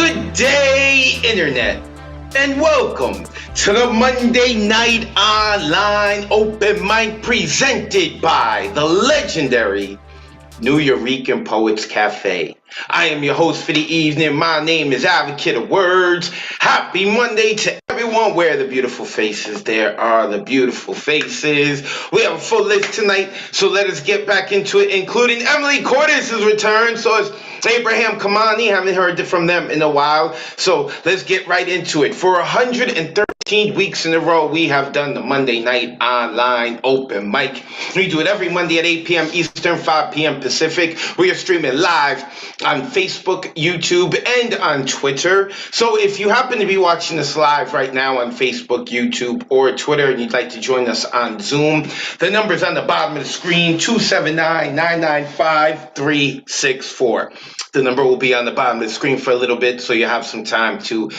Good day, Internet, and welcome to the Monday Night Online Open Mic presented by the legendary New Eurekan Poets Cafe. I am your host for the evening. My name is Advocate of Wordz. Happy Monday to everyone. Where are the beautiful faces? There are the beautiful faces. We have a full list tonight, so let us get back into it, including Emily Cordes' return. So it's Abraham Kamani. Haven't heard from them in a while, so let's get right into it. For 113 weeks in a row, we have done the Monday Night Online Open Mic. We do it every Monday at 8 p.m. Eastern, 5 p.m. Pacific. We are streaming live on Facebook, YouTube, and on Twitter. So if you happen to be watching us live right now on Facebook, YouTube, or Twitter, and you'd like to join us on Zoom, the number's on the bottom of the screen, 279-995-364. The number will be on the bottom of the screen for a little bit, so you have some time to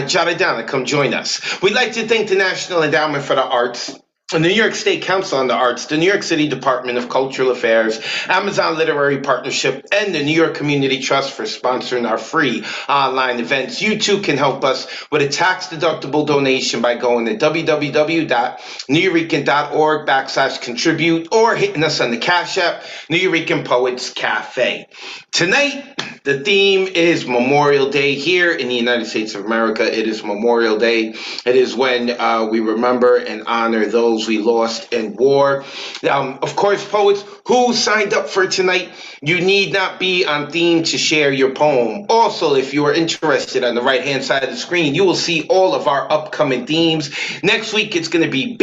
jot it down and come join us. We'd like to thank the National Endowment for the Arts, the New York State Council on the Arts, the New York City Department of Cultural Affairs, Amazon Literary Partnership, and the New York Community Trust for sponsoring our free online events. You too can help us with a tax-deductible donation by going to www.neweurekan.org/contribute or hitting us on the Cash App, New Eurekan Poets Cafe. Tonight, the theme is Memorial Day here in the United States of America. It is Memorial Day. It is when we remember and honor those we lost in war. Of course, poets who signed up for tonight, you need not be on theme to share your poem. Also, if you are interested, on the right-hand side of the screen, you will see all of our upcoming themes. Next week, it's going to be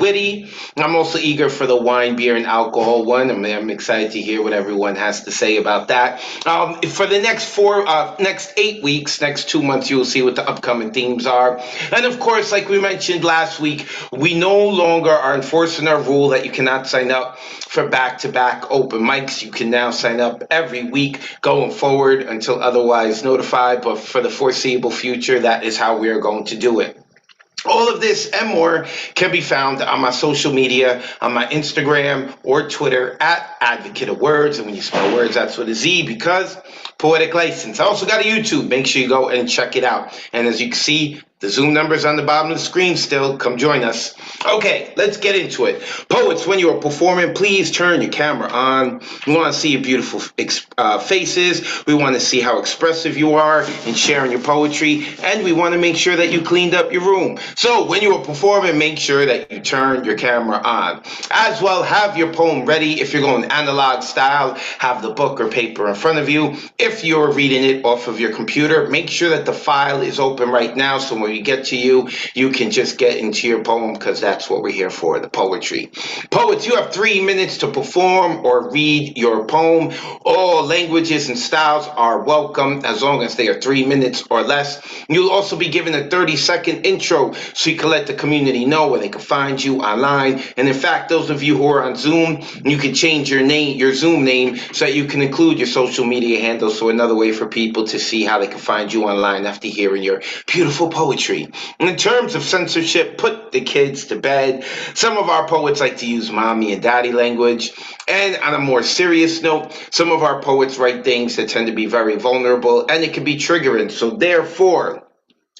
witty. I'm also eager for the wine, beer, and alcohol one. I'm excited to hear what everyone has to say about that. For the next 8 weeks, next 2 months, you will see what the upcoming themes are. And of course, like we mentioned last week, we no longer are enforcing our rule that you cannot sign up for back-to-back open mics. You can now sign up every week going forward until otherwise notified, but for the foreseeable future, that is how we are going to do it. All of this and more can be found on my social media, on my Instagram or Twitter at Advocate of Wordz. And when you spell words, that's with a Z because poetic license. I also got a YouTube. Make sure you go and check it out. And as you can see, the Zoom number's on the bottom of the screen still. Come join us. Okay, let's get into it. Poets, when you are performing, please turn your camera on. We want to see your beautiful faces. We want to see how expressive you are in sharing your poetry. And we want to make sure that you cleaned up your room. So when you are performing, make sure that you turn your camera on. As well, have your poem ready. If you're going analog style, have the book or paper in front of you. If you're reading it off of your computer, make sure that the file is open right now, so when we get to you, you can just get into your poem, because that's what we're here for, the poetry. Poets, you have 3 minutes to perform or read your poem. All languages and styles are welcome as long as they are 3 minutes or less. You'll also be given a 30-second intro so you can let the community know where they can find you online. And in fact, those of you who are on Zoom, you can change your name, your Zoom name, so that you can include your social media handle. So another way for people to see how they can find you online after hearing your beautiful poetry. In terms of censorship, put the kids to bed. Some of our poets like to use mommy and daddy language. And on a more serious note, some of our poets write things that tend to be very vulnerable, and it can be triggering. So therefore,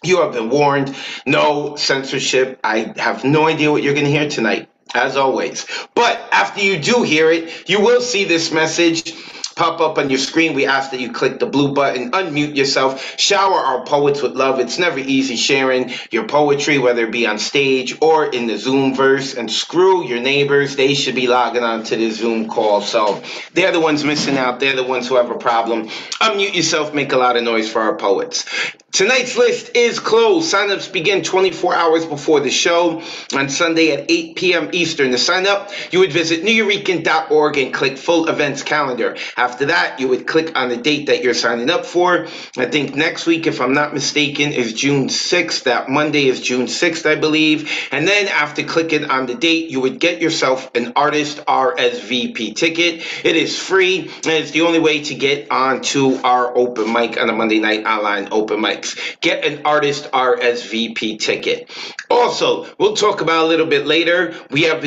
you have been warned. No censorship. I have no idea what you're going to hear tonight, as always. But after you do hear it, you will see this message pop up on your screen. We ask that you click the blue button, unmute yourself, shower our poets with love. It's never easy sharing your poetry, whether it be on stage or in the Zoom verse. And screw your neighbors. They should be logging on to the Zoom call. So they're the ones missing out. They're the ones who have a problem. Unmute yourself, make a lot of noise for our poets. Tonight's list is closed. Sign-ups begin 24 hours before the show on Sunday at 8 p.m. Eastern. To sign up, you would visit neweurekan.org and click full events calendar. After that, you would click on the date that you're signing up for. I think next week, if I'm not mistaken, is June 6th. That Monday is June 6th, I believe. And then after clicking on the date, you would get yourself an artist RSVP ticket. It is free, and it's the only way to get onto our open mic on a Monday night online open mic. mics, get an artist RSVP ticket. Also, we'll talk about a little bit later. We have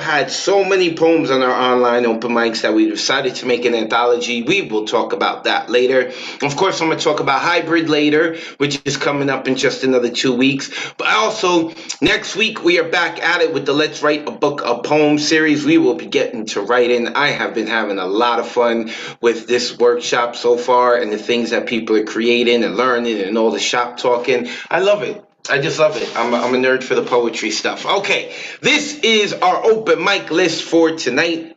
had so many poems on our online open mics that we decided to make an anthology. We will talk about that later. Of course, I'm going to talk about hybrid later, which is coming up in just another 2 weeks. But also, next week, we are back at it with the Let's Write a Book of Poems series. We will be getting to writing. I have been having a lot of fun with this workshop so far and the things that people are creating and learning and all the shop talking. I love it. I just love it. I'm a nerd for the poetry stuff. Okay, this is our open mic list for tonight.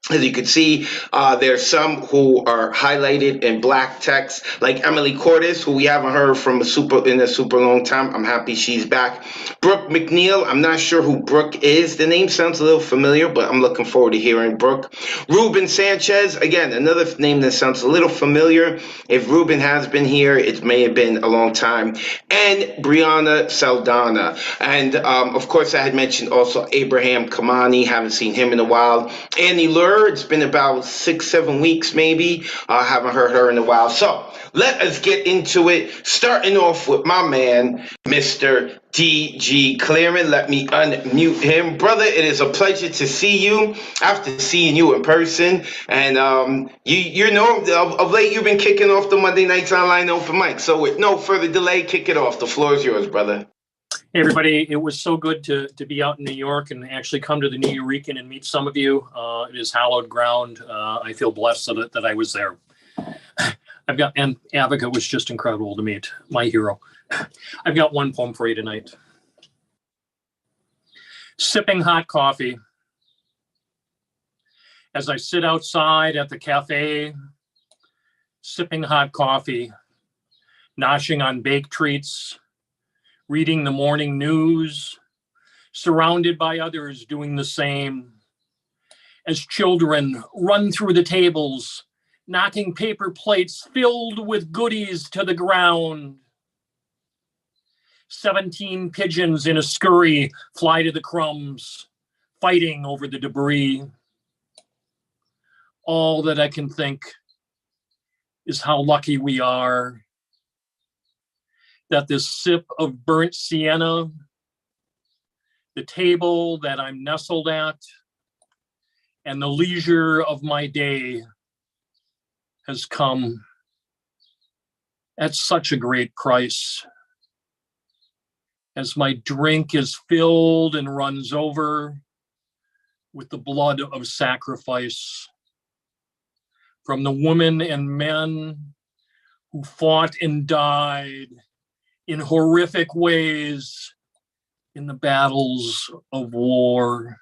As you can see, there's some who are highlighted in black text, like Emily Cordes, who we haven't heard from in a super long time. I'm happy she's back. Brooke McNeil, I'm not sure who Brooke is. The name sounds a little familiar, but I'm looking forward to hearing Brooke. Ruben Sanchez, again, another name that sounds a little familiar. If Ruben has been here, it may have been a long time. And Brianna Saldana. And, of course, I had mentioned also Abraham Kamani. Haven't seen him in a while. Annie Lur, it's been about 6-7 weeks maybe. I haven't heard her in a while. So let us get into it. Starting off with my man, Mr. DG Clearing. Let me unmute him. Brother, it is a pleasure to see you after seeing you in person. And you know, of late you've been kicking off the Monday Nights Online Open Mic. So with no further delay, kick it off. The floor is yours, brother. Hey everybody, it was so good to be out in New York and actually come to the New Eurekan and meet some of you. It is hallowed ground. I feel blessed that I was there. And Advocate was just incredible to meet, my hero. I've got one poem for you tonight. Sipping hot coffee. As I sit outside at the cafe, sipping hot coffee, noshing on baked treats, reading the morning news, surrounded by others doing the same. As children run through the tables, knocking paper plates filled with goodies to the ground. 17 pigeons in a scurry fly to the crumbs, fighting over the debris. All that I can think is how lucky we are that this sip of burnt sienna, the table that I'm nestled at, and the leisure of my day has come at such a great price. As my drink is filled and runs over with the blood of sacrifice from the women and men who fought and died in horrific ways in the battles of war.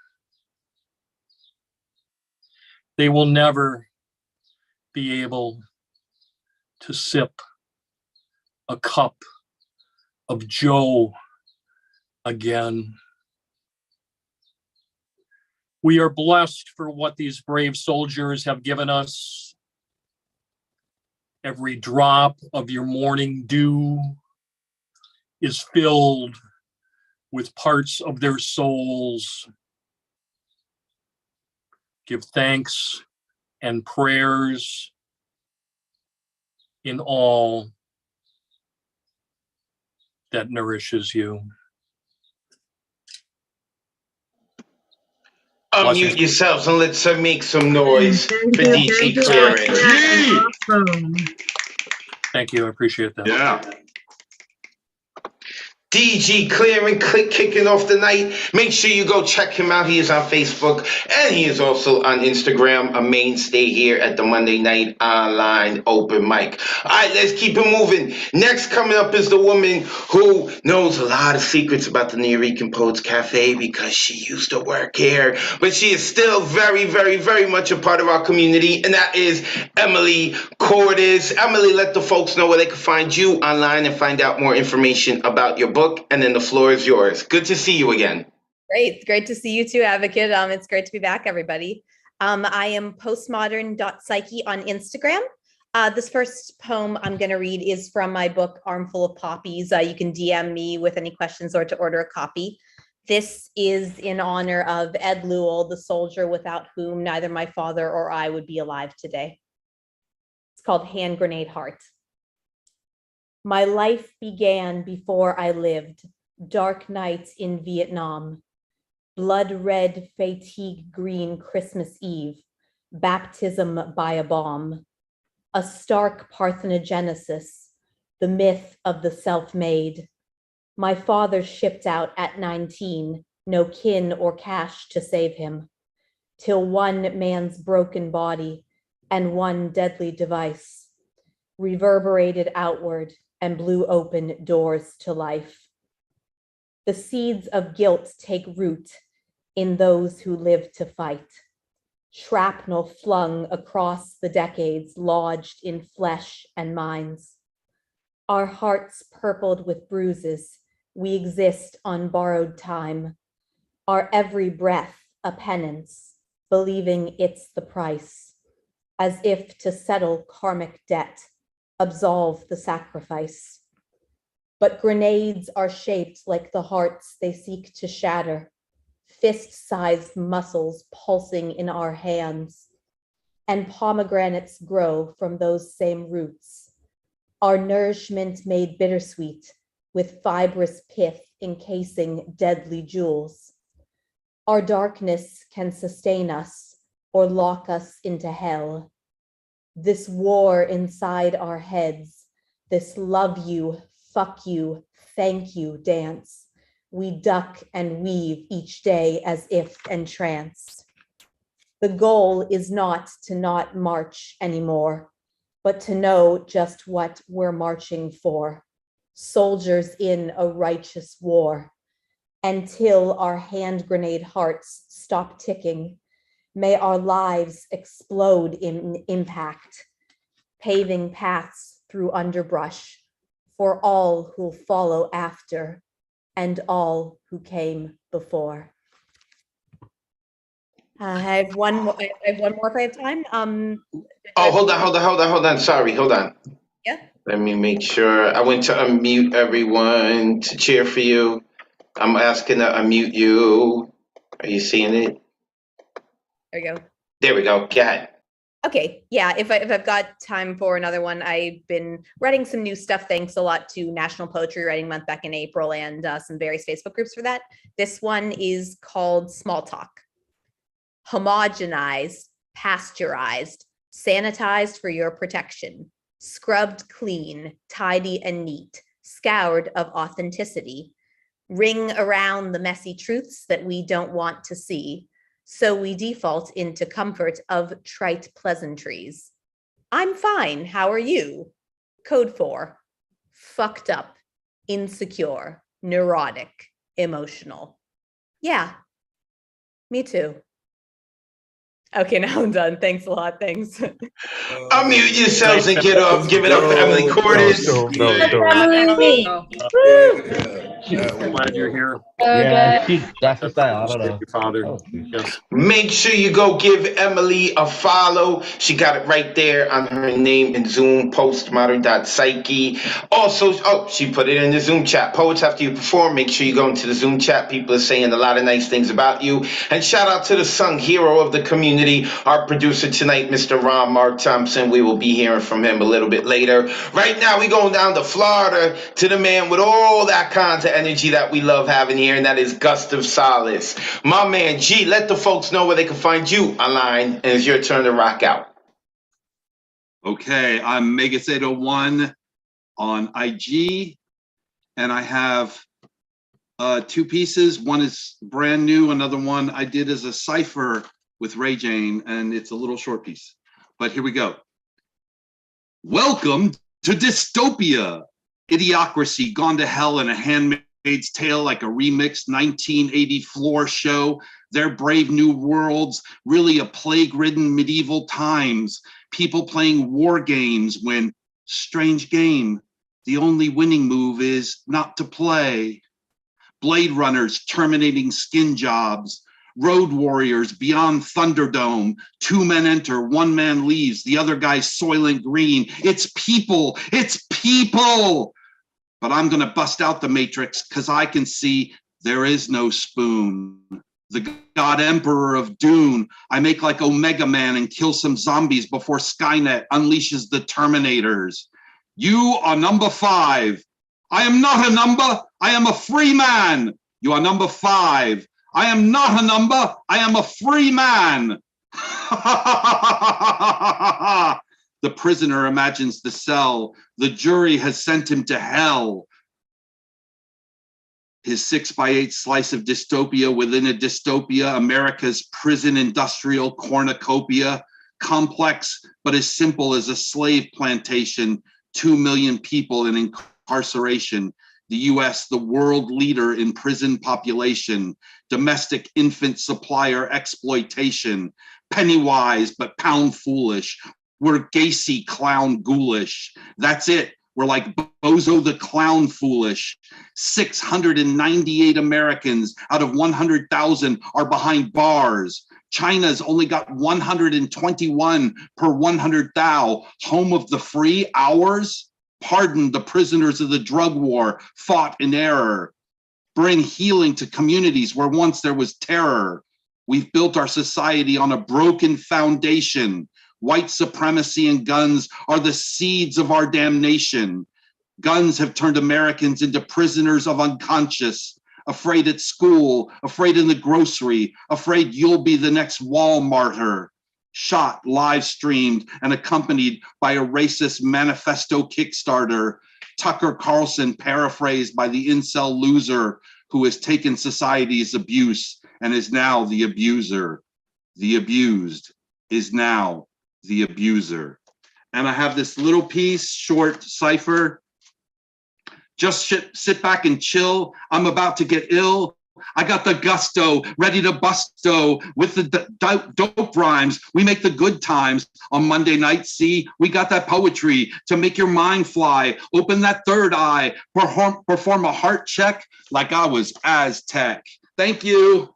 They will never be able to sip a cup of Joe again. We are blessed for what these brave soldiers have given us. Every drop of your morning dew is filled with parts of their souls. Give thanks and prayers in all that nourishes you. Unmute yourselves and let's make some noise for DC Clearing. Awesome. Thank you, I appreciate that. Yeah. DG Clearing, kicking off the night. Make sure you go check him out. He is on Facebook and he is also on Instagram, a mainstay here at the Monday Night Online Open Mic. All right, let's keep it moving. Next coming up is the woman who knows a lot of secrets about the New Eurekan Poets Cafe because she used to work here, but she is still very, very, very much a part of our community, and that is Emily Cordes. Emily, let the folks know where they can find you online and find out more information about your book. And then the floor is yours. Good to see you again. Great to see you too, Advocate. It's great to be back, everybody. I am Postmodern.Psyche on Instagram. This first poem I'm going to read is from my book, Armful of Poppies. You can DM me with any questions or to order a copy. This is in honor of Ed Lewell, the soldier without whom neither my father or I would be alive today. It's called Hand Grenade Heart. My life began before I lived, dark nights in Vietnam, blood red fatigue green Christmas Eve, baptism by a bomb, a stark parthenogenesis, the myth of the self-made. My father shipped out at 19, no kin or cash to save him, till one man's broken body and one deadly device reverberated outward and blew open doors to life. The seeds of guilt take root in those who live to fight. Shrapnel flung across the decades lodged in flesh and minds. Our hearts purpled with bruises, we exist on borrowed time. Our every breath a penance, believing it's the price, as if to settle karmic debt, absolve the sacrifice. But grenades are shaped like the hearts they seek to shatter, fist-sized muscles pulsing in our hands, and pomegranates grow from those same roots. Our nourishment made bittersweet with fibrous pith encasing deadly jewels. Our darkness can sustain us or lock us into hell. This war inside our heads, this love you, fuck you, thank you dance, we duck and weave each day as if entranced. The goal is not to not march anymore, but to know just what we're marching for. Soldiers in a righteous war. Until our hand grenade hearts stop ticking, may our lives explode in impact, paving paths through underbrush for all who'll follow after and all who came before. I have one more if I have time. Oh, hold on. Sorry, hold on. Yeah. Let me make sure. I went to unmute everyone to cheer for you. I'm asking to unmute you. Are you seeing it? There we go. There we go. Go ahead. Okay, yeah, if I've got time for another one, I've been writing some new stuff thanks a lot to National Poetry Writing Month back in April and some various Facebook groups for that. This one is called Small Talk. Homogenized, pasteurized, sanitized for your protection, scrubbed clean, tidy and neat, scoured of authenticity, ring around the messy truths that we don't want to see. So we default into comfort of trite pleasantries. I'm fine, how are you? Code 4, fucked up, insecure, neurotic, emotional. Yeah, me too. Okay, now I'm done. Thanks a lot, thanks. Unmute yourselves and get up. Give it up for Emily Cordes. I'm glad you're here. Yeah, that's the style. I don't know. Your father. Oh. Yes. Make sure you go give Emily a follow. She got it right there on her name in Zoom, Postmodern.Psyche. Also, she put it in the Zoom chat. Poets, after you perform, make sure you go into the Zoom chat. People are saying a lot of nice things about you. And shout out to the sung hero of the community, our producer tonight, Mr. Mark Thompson. We will be hearing from him a little bit later. Right now, we're going down to Florida to the man with all that kinds of energy that we love having here, and that is Gustav Salas. My man G, let the folks know where they can find you online, and it's your turn to rock out. Okay, I'm Megasato1 on IG, and I have 2 pieces. One is brand new, another one I did as a cipher with Ray Jane, and it's a little short piece. But here we go. Welcome to dystopia. Idiocracy gone to hell in a Handmaid's Tale like a remixed 1980 floor show. Their brave new worlds, really a plague-ridden medieval times. People playing war games when, strange game, the only winning move is not to play. Blade runners terminating skin jobs. Road warriors beyond Thunderdome. 2 men enter, 1 man leaves, the other guy's Soylent Green. It's people, it's people! But I'm gonna bust out the matrix because I can see there is no spoon. The God Emperor of Dune. I make like Omega Man and kill some zombies before Skynet unleashes the Terminators. You are number 5. I am not a number. I am a free man. You are number 5. I am not a number. I am a free man. The prisoner imagines the cell. The jury has sent him to hell. His 6x8 slice of dystopia within a dystopia, America's prison industrial cornucopia, complex but as simple as a slave plantation, 2 million people in incarceration. The US, the world leader in prison population, domestic infant supplier exploitation, penny wise but pound foolish. We're Gacy clown ghoulish. That's it. We're like Bozo the Clown foolish. 698 Americans out of 100,000 are behind bars. China's only got 121 per 100,000. Home of the free, ours. Pardon the prisoners of the drug war, fought in error. Bring healing to communities where once there was terror. We've built our society on a broken foundation. White supremacy and guns are the seeds of our damnation. Guns have turned Americans into prisoners of unconscious, afraid at school, afraid in the grocery, afraid you'll be the next wall martyr. Shot, live streamed, and accompanied by a racist manifesto Kickstarter. Tucker Carlson paraphrased by the incel loser who has taken society's abuse and is now the abuser. The abused is now the abuser. And I have this little piece, short cipher. Just sit back and chill. I'm about to get ill. I got the gusto, ready to busto with the dope rhymes. We make the good times on Monday night. See, we got that poetry to make your mind fly. Open that third eye, perform a heart check like I was Aztec. Thank you.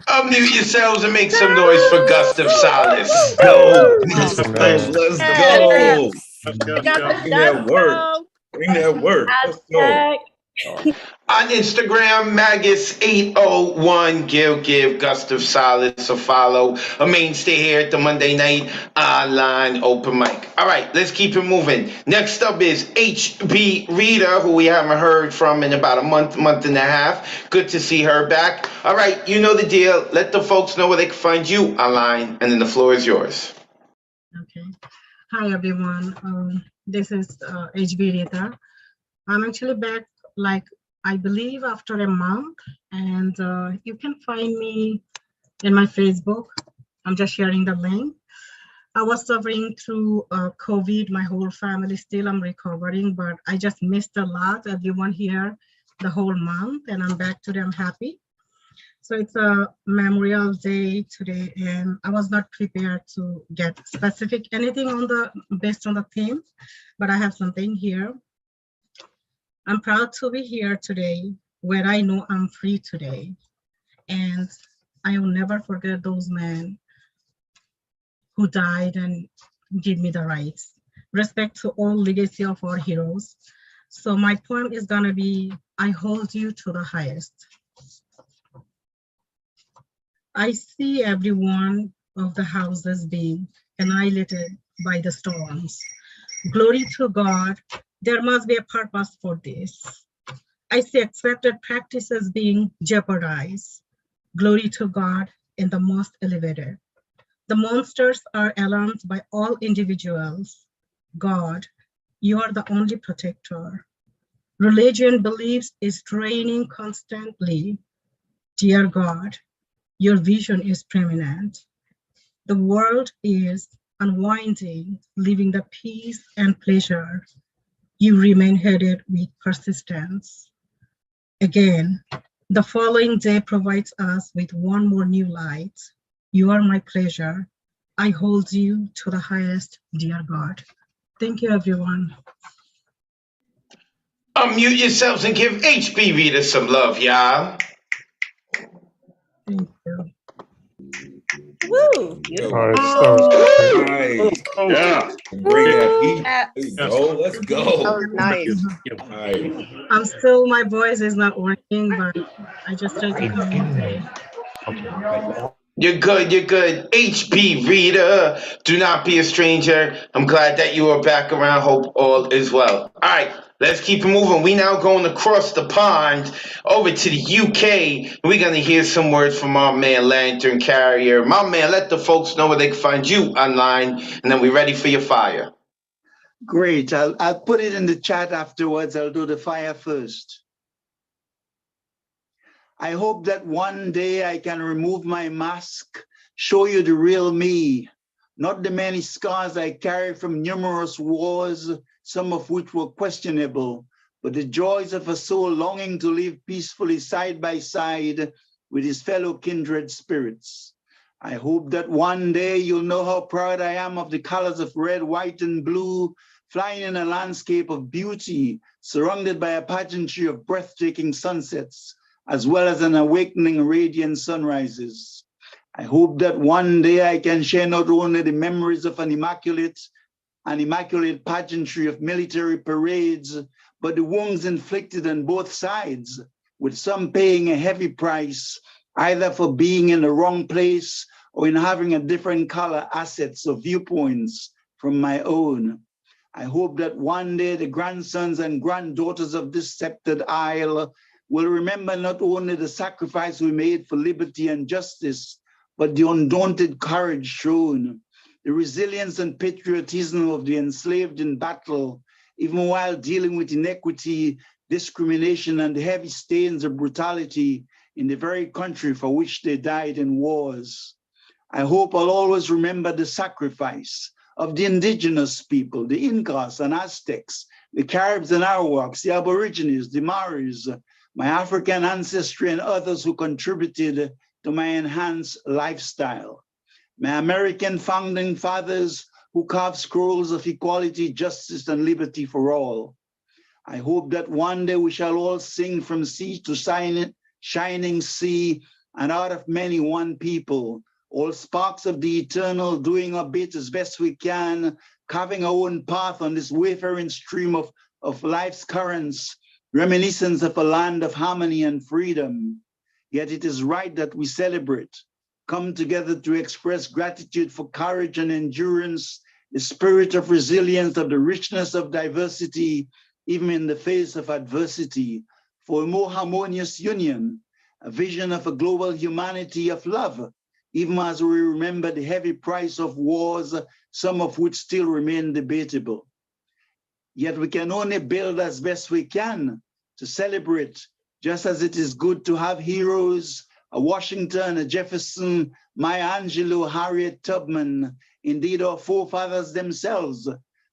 Unmute yourselves and make some noise for Gustav Salas. Go. Let's go. Bring that work. Bring that work. Let's go. On Instagram, Magus801, give Gustav Salas a follow. A mainstay here at the Monday night online open mic. All right, let's keep it moving. Next up is HBrita, who we haven't heard from in about a month and a half. Good to see her back. All right, you know the deal. Let the folks know where they can find you online, and then the floor is yours. Okay. Hi, everyone. This is HBrita. I'm actually back, like, I believe after a month, and you can find me in my Facebook. I'm just sharing the link. I was suffering through COVID, my whole family, still I'm recovering, but I just missed a lot, everyone here, the whole month, and I'm back today, I'm happy. So it's a Memorial Day today, and I was not prepared to get specific anything on based on the theme, but I have something here. I'm proud to be here today, where I know I'm free today. And I will never forget those men who died and give me the rights. Respect to all legacy of our heroes. So my poem is gonna be, I hold you to the highest. I see every one of the houses being annihilated by the storms. Glory to God. There must be a purpose for this. I see accepted practices being jeopardized. Glory to God in the most elevated. The monsters are alarmed by all individuals. God, you are the only protector. Religion believes is draining constantly. Dear God, your vision is preeminent. The world is unwinding, leaving the peace and pleasure. You remain headed with persistence. Again, the following day provides us with one more new light. You are my pleasure. I hold you to the highest, dear God. Thank you, everyone. Unmute yourselves and give HBrita some love, y'all. Thank you. Woo! Nice. Yeah. Bring that heat. There you go. Let's go. Oh, nice. Nice. I'm still, my voice is not working, but I just tried to come in today. You're good, you're good. HBrita, do not be a stranger. I'm glad that you are back around. Hope all is well. All right, let's keep it moving. We now going across the pond over to the UK. We're going to hear some words from our man, Lantern Carrier. My man, let the folks know where they can find you online, and then we're ready for your fire. Great. I'll put it in the chat afterwards. I'll do the fire first. I hope that one day I can remove my mask, show you the real me, not the many scars I carry from numerous wars, some of which were questionable, but the joys of a soul longing to live peacefully side by side with his fellow kindred spirits. I hope that one day you'll know how proud I am of the colors of red, white, and blue, flying in a landscape of beauty, surrounded by a pageantry of breathtaking sunsets, as well as an awakening radiant sunrises. I hope that one day I can share not only the memories of an immaculate pageantry of military parades, but the wounds inflicted on both sides, with some paying a heavy price, either for being in the wrong place or in having a different color assets or viewpoints from my own. I hope that one day the grandsons and granddaughters of this sceptered isle will remember not only the sacrifice we made for liberty and justice, but the undaunted courage shown, the resilience and patriotism of the enslaved in battle, even while dealing with inequity, discrimination, and the heavy stains of brutality in the very country for which they died in wars. I hope I'll always remember the sacrifice of the indigenous people, the Incas and Aztecs, the Caribs and Arawaks, the Aborigines, the Maoris, my African ancestry, and others who contributed to my enhanced lifestyle. My American founding fathers who carved scrolls of equality, justice, and liberty for all. I hope that one day we shall all sing from sea to shining sea, and out of many one people, all sparks of the eternal, doing our bit as best we can, carving our own path on this wayfaring stream of life's currents, reminiscence of a land of harmony and freedom. Yet it is right that we celebrate, come together to express gratitude for courage and endurance, the spirit of resilience, of the richness of diversity, even in the face of adversity, for a more harmonious union, a vision of a global humanity of love, even as we remember the heavy price of wars, some of which still remain debatable. Yet we can only build as best we can to celebrate, just as it is good to have heroes, a Washington, a Jefferson, Maya Angelou, Harriet Tubman, indeed our forefathers themselves,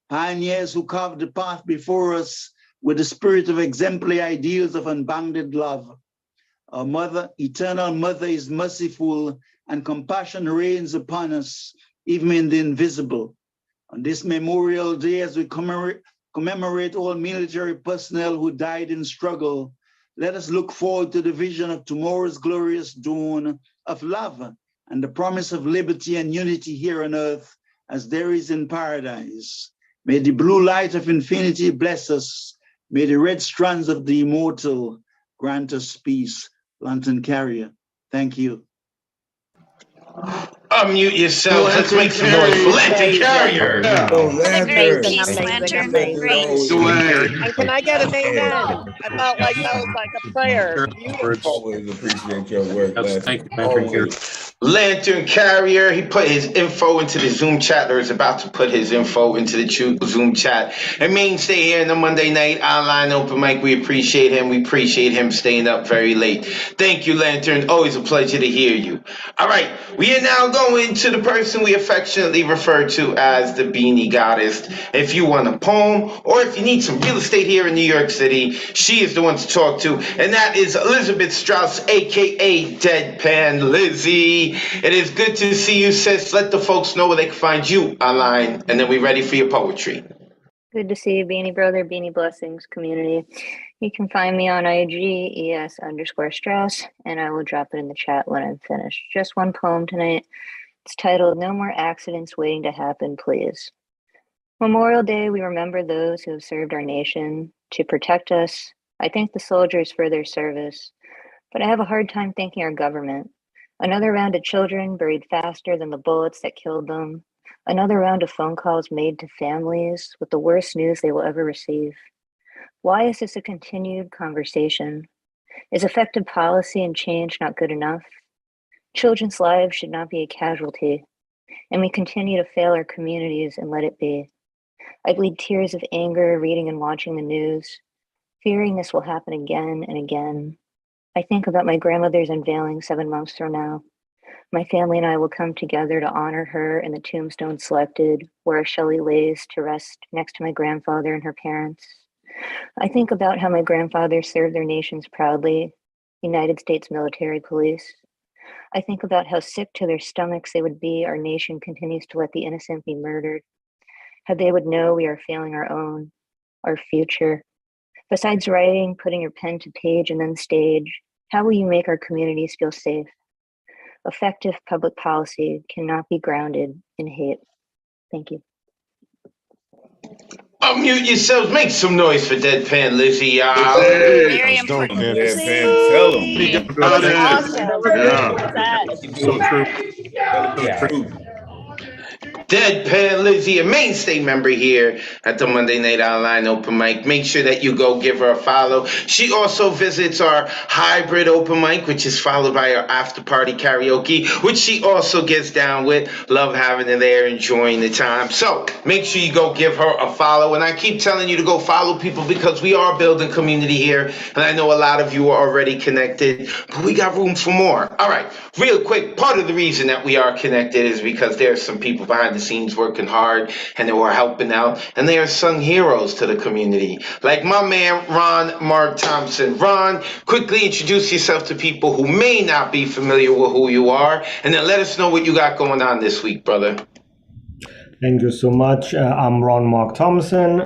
pioneers who carved the path before us with the spirit of exemplary ideals of unbounded love. Our mother, eternal mother, is merciful, and compassion reigns upon us, even in the invisible. On this Memorial Day, as we commemorate all military personnel who died in struggle, let us look forward to the vision of tomorrow's glorious dawn of love and the promise of liberty and unity here on earth as there is in paradise. May the blue light of infinity bless us. May the red strands of the immortal grant us peace. Lantern Carrier, thank you. Unmute yourself. Let's make some noise for Lantern Carrier. Oh, Lantern. Great piece, Lantern. Great. Away. Can I get an amen? I felt like that was like a prayer. Beautiful. Always appreciate your work, Yes, Lantern. thank you, Lantern Carrier. Lantern Carrier, he put his info into the Zoom chat, or is about to put his info into the Zoom chat. And mainstay here in the Monday night online open mic. We appreciate him. We appreciate him staying up very late. Thank you, Lantern. Always a pleasure to hear you. All right, we are now going to the person we affectionately refer to as the Beanie Goddess. If you want a poem, or if you need some real estate here in New York City, she is the one to talk to, and that is Elizabeth Strauss, aka Deadpan Lizzie. It is good to see you, sis. Let the folks know where they can find you online, and then we're ready for your poetry. Good to see you, Beanie Brother, Beanie Blessings community. You can find me on IG, ES_Strauss, and I will drop it in the chat when I'm finished. Just one poem tonight. It's titled, No More Accidents Waiting to Happen, Please. Memorial Day, we remember those who have served our nation to protect us. I thank the soldiers for their service, but I have a hard time thanking our government. Another round of children buried faster than the bullets that killed them. Another round of phone calls made to families with the worst news they will ever receive. Why is this a continued conversation? Is effective policy and change not good enough? Children's lives should not be a casualty, and we continue to fail our communities and let it be. I bleed tears of anger reading and watching the news, fearing this will happen again and again. I think about my grandmother's unveiling 7 months from now. My family and I will come together to honor her in the tombstone selected, where Shelley lays to rest next to my grandfather and her parents. I think about how my grandfather served their nations proudly, United States military police. I think about how sick to their stomachs they would be our nation continues to let the innocent be murdered, how they would know we are failing our future. Besides writing, putting your pen to page and then stage, how will you make our communities feel safe? Effective public policy cannot be grounded in hate. Thank you. Unmute yourselves. Make some noise for Deadpan Lizzie, y'all. Very important. Deadpan, tell them. Deadpan Lizzie, a mainstay member here at the Monday Night Online Open Mic. Make sure that you go give her a follow. She also visits our hybrid open mic, which is followed by our after party karaoke, which she also gets down with. Love having her there, enjoying the time. So make sure you go give her a follow. And I keep telling you to go follow people because we are building community here. And I know a lot of you are already connected, but we got room for more. All right, real quick, part of the reason that we are connected is because there's some people behind the scenes working hard and who are helping out, and they are sung heroes to the community, like my man Mark Thompson. Ron, quickly introduce yourself to people who may not be familiar with who you are, and then let us know what you got going on this week, brother. Thank you so much. I'm Mark Thompson.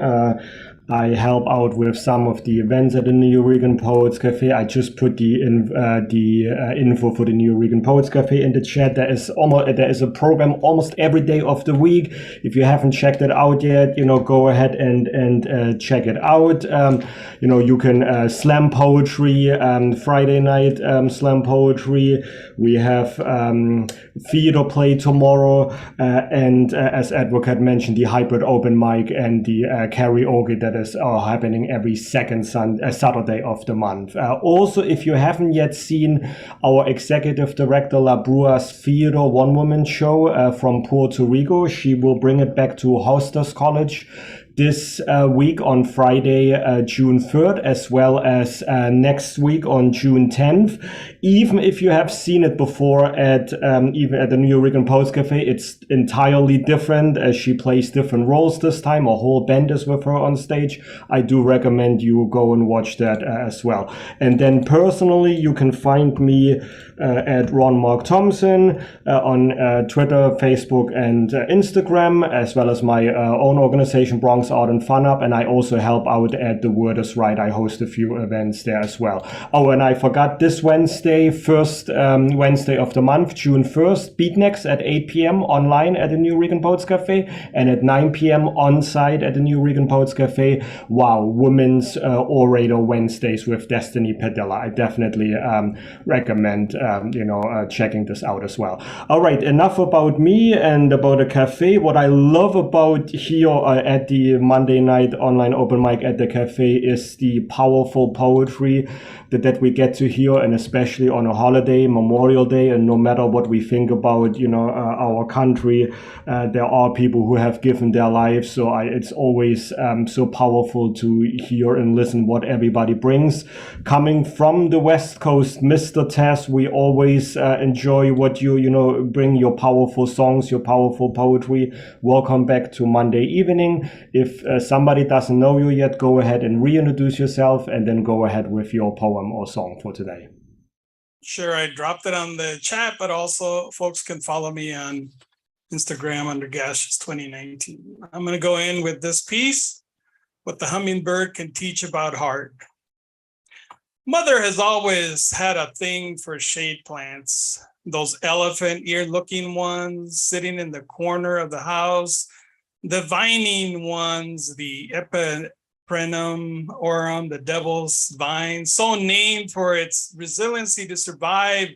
I help out with some of the events at the New Oregon Poets Cafe. I just put the info for the New Oregon Poets Cafe in the chat. There is a program almost every day of the week. If you haven't checked it out yet, go ahead and check it out. You can slam poetry, Friday night slam poetry. We have theater play tomorrow, and as Advocate mentioned, the hybrid open mic and the karaoke that is happening every second Saturday of the month. Also, if you haven't yet seen our executive director La Brua's theater one-woman show from Puerto Rico, she will bring it back to Hostess College this week on Friday, June 3rd, as well as next week on June 10th. Even if you have seen it before even at the New Oregon Poets Cafe, it's entirely different as she plays different roles this time. A whole band is with her on stage. I do recommend you go and watch that as well. And then personally, you can find me at Mark Thompson on Twitter, Facebook, and Instagram, as well as my own organization, Bronx Art and Fun Up, and I also help out at the Wordz. I host a few events there as well. Oh, and I forgot this Wednesday, first Wednesday of the month, June 1st, Beatniks at 8 p.m. online at the New Oregon Poets Cafe, and at 9 p.m. on site at the New Oregon Poets Cafe. Wow, Women's Orator Wednesdays with Destiny Padilla. I definitely recommend checking this out as well. All right, enough about me and about the cafe. What I love about here at the Monday night online open mic at the cafe is the powerful poetry that we get to hear, and especially on a holiday, Memorial Day, and no matter what we think about our country, there are people who have given their lives, so it's always so powerful to hear and listen what everybody brings. Coming from the West Coast, Mr. Tess, we always enjoy what you bring, your powerful songs, your powerful poetry. Welcome back to Monday evening. If somebody doesn't know you yet, go ahead and reintroduce yourself, and then go ahead with your poem or song for today. Sure, I dropped it on the chat, but also folks can follow me on Instagram under Gashes 2019. I'm going to go in with this piece, What the Hummingbird Can Teach About Heart. Mother has always had a thing for shade plants, those elephant ear looking ones sitting in the corner of the house, the vining ones, the Epiprenum aurum, the devil's vine, so named for its resiliency to survive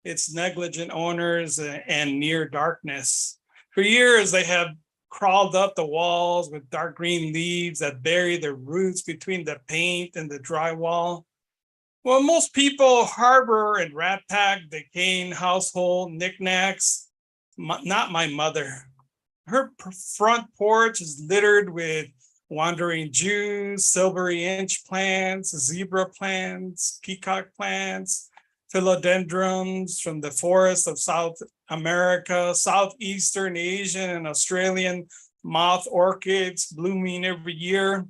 its negligent owners and near darkness. For years, they have crawled up the walls with dark green leaves that bury their roots between the paint and the drywall. Well, most people harbor and rat pack decaying household knickknacks. Not my mother. Her front porch is littered with wandering Jews, silvery inch plants, zebra plants, peacock plants, philodendrons from the forests of South America, Southeastern Asian and Australian moth orchids blooming every year,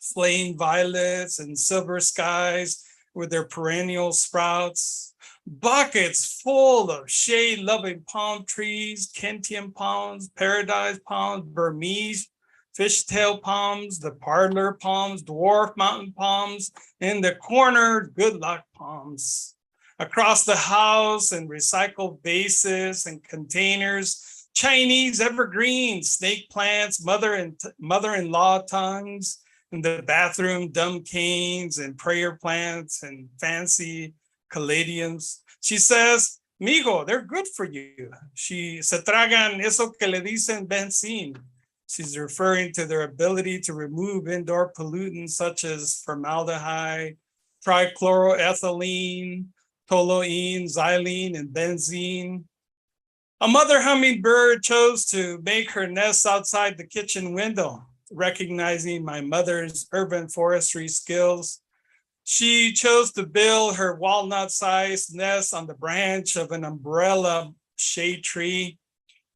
flame violets and silver skies with their perennial sprouts, buckets full of shade-loving palm trees, Kentian palms, paradise palms, Burmese fishtail palms, the parlor palms, dwarf mountain palms, in the corner, good luck palms. Across the house in recycled vases and containers, Chinese evergreen, snake plants, mother-in-law tongues, in the bathroom, dumb canes and prayer plants and fancy caladiums. She says, mijo, they're good for you. Se tragan eso que le dicen benzene. She's referring to their ability to remove indoor pollutants such as formaldehyde, trichloroethylene, toluene, xylene, and benzene. A mother hummingbird chose to make her nest outside the kitchen window, recognizing my mother's urban forestry skills. She chose to build her walnut-sized nest on the branch of an umbrella shade tree.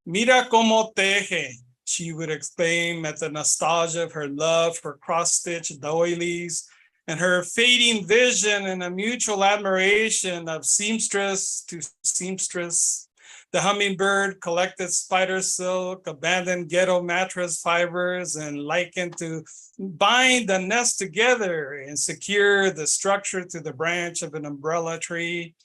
Mira como teje, she would exclaim at the nostalgia of her love for cross-stitch doilies and her fading vision and a mutual admiration of seamstress to seamstress. The hummingbird collected spider silk, abandoned ghetto mattress fibers, and lichen to bind the nest together and secure the structure to the branch of an umbrella tree.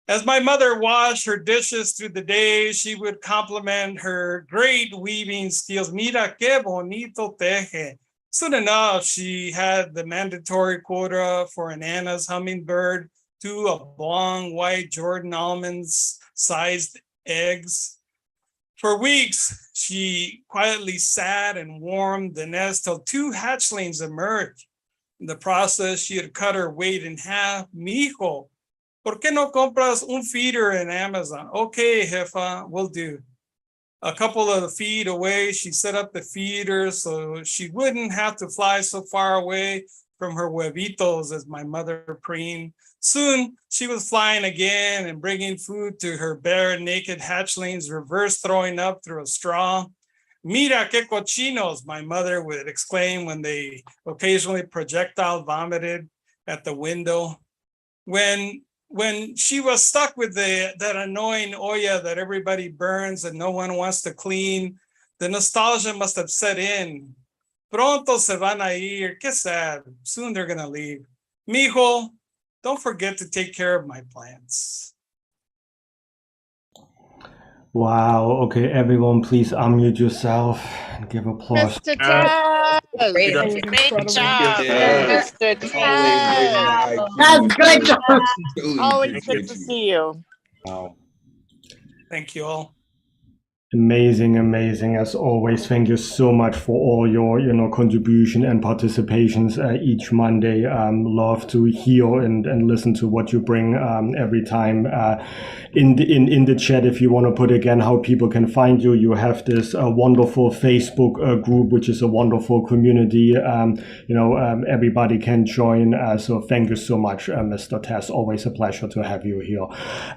As my mother washed her dishes through the day, she would compliment her great weaving skills. Mira que bonito teje. Soon enough, she had the mandatory quota for an Anna's hummingbird, 2 oblong white Jordan almonds sized eggs. For weeks, she quietly sat and warmed the nest till 2 hatchlings emerged. In the process, she had cut her weight in half. Mijo, ¿por qué no compras un feeder in Amazon? Okay, jefa, will do. A couple of feet away, she set up the feeder so she wouldn't have to fly so far away from her huevitos, as my mother preened. Soon, she was flying again and bringing food to her bare, naked hatchlings, reverse throwing up through a straw. Mira que cochinos, my mother would exclaim when they occasionally projectile vomited at the window. When she was stuck with that annoying olla that everybody burns and no one wants to clean, the nostalgia must have set in. Pronto se van a ir, qué sad, soon they're gonna leave. Mijo, don't forget to take care of my plants. Wow. Okay, everyone, please unmute yourself and give applause. Mr. Taz! Great. Great job! Yes. Mr. Taz! That's good. Always good to see you. Wow. Thank you all. Amazing, amazing as always. Thank you so much for all your contribution and participations each Monday. Love to hear and listen to what you bring every time. In the chat, if you want to put again how people can find you, you have this wonderful Facebook group, which is a wonderful community. Everybody can join. So thank you so much, Mr. Tess. Always a pleasure to have you here.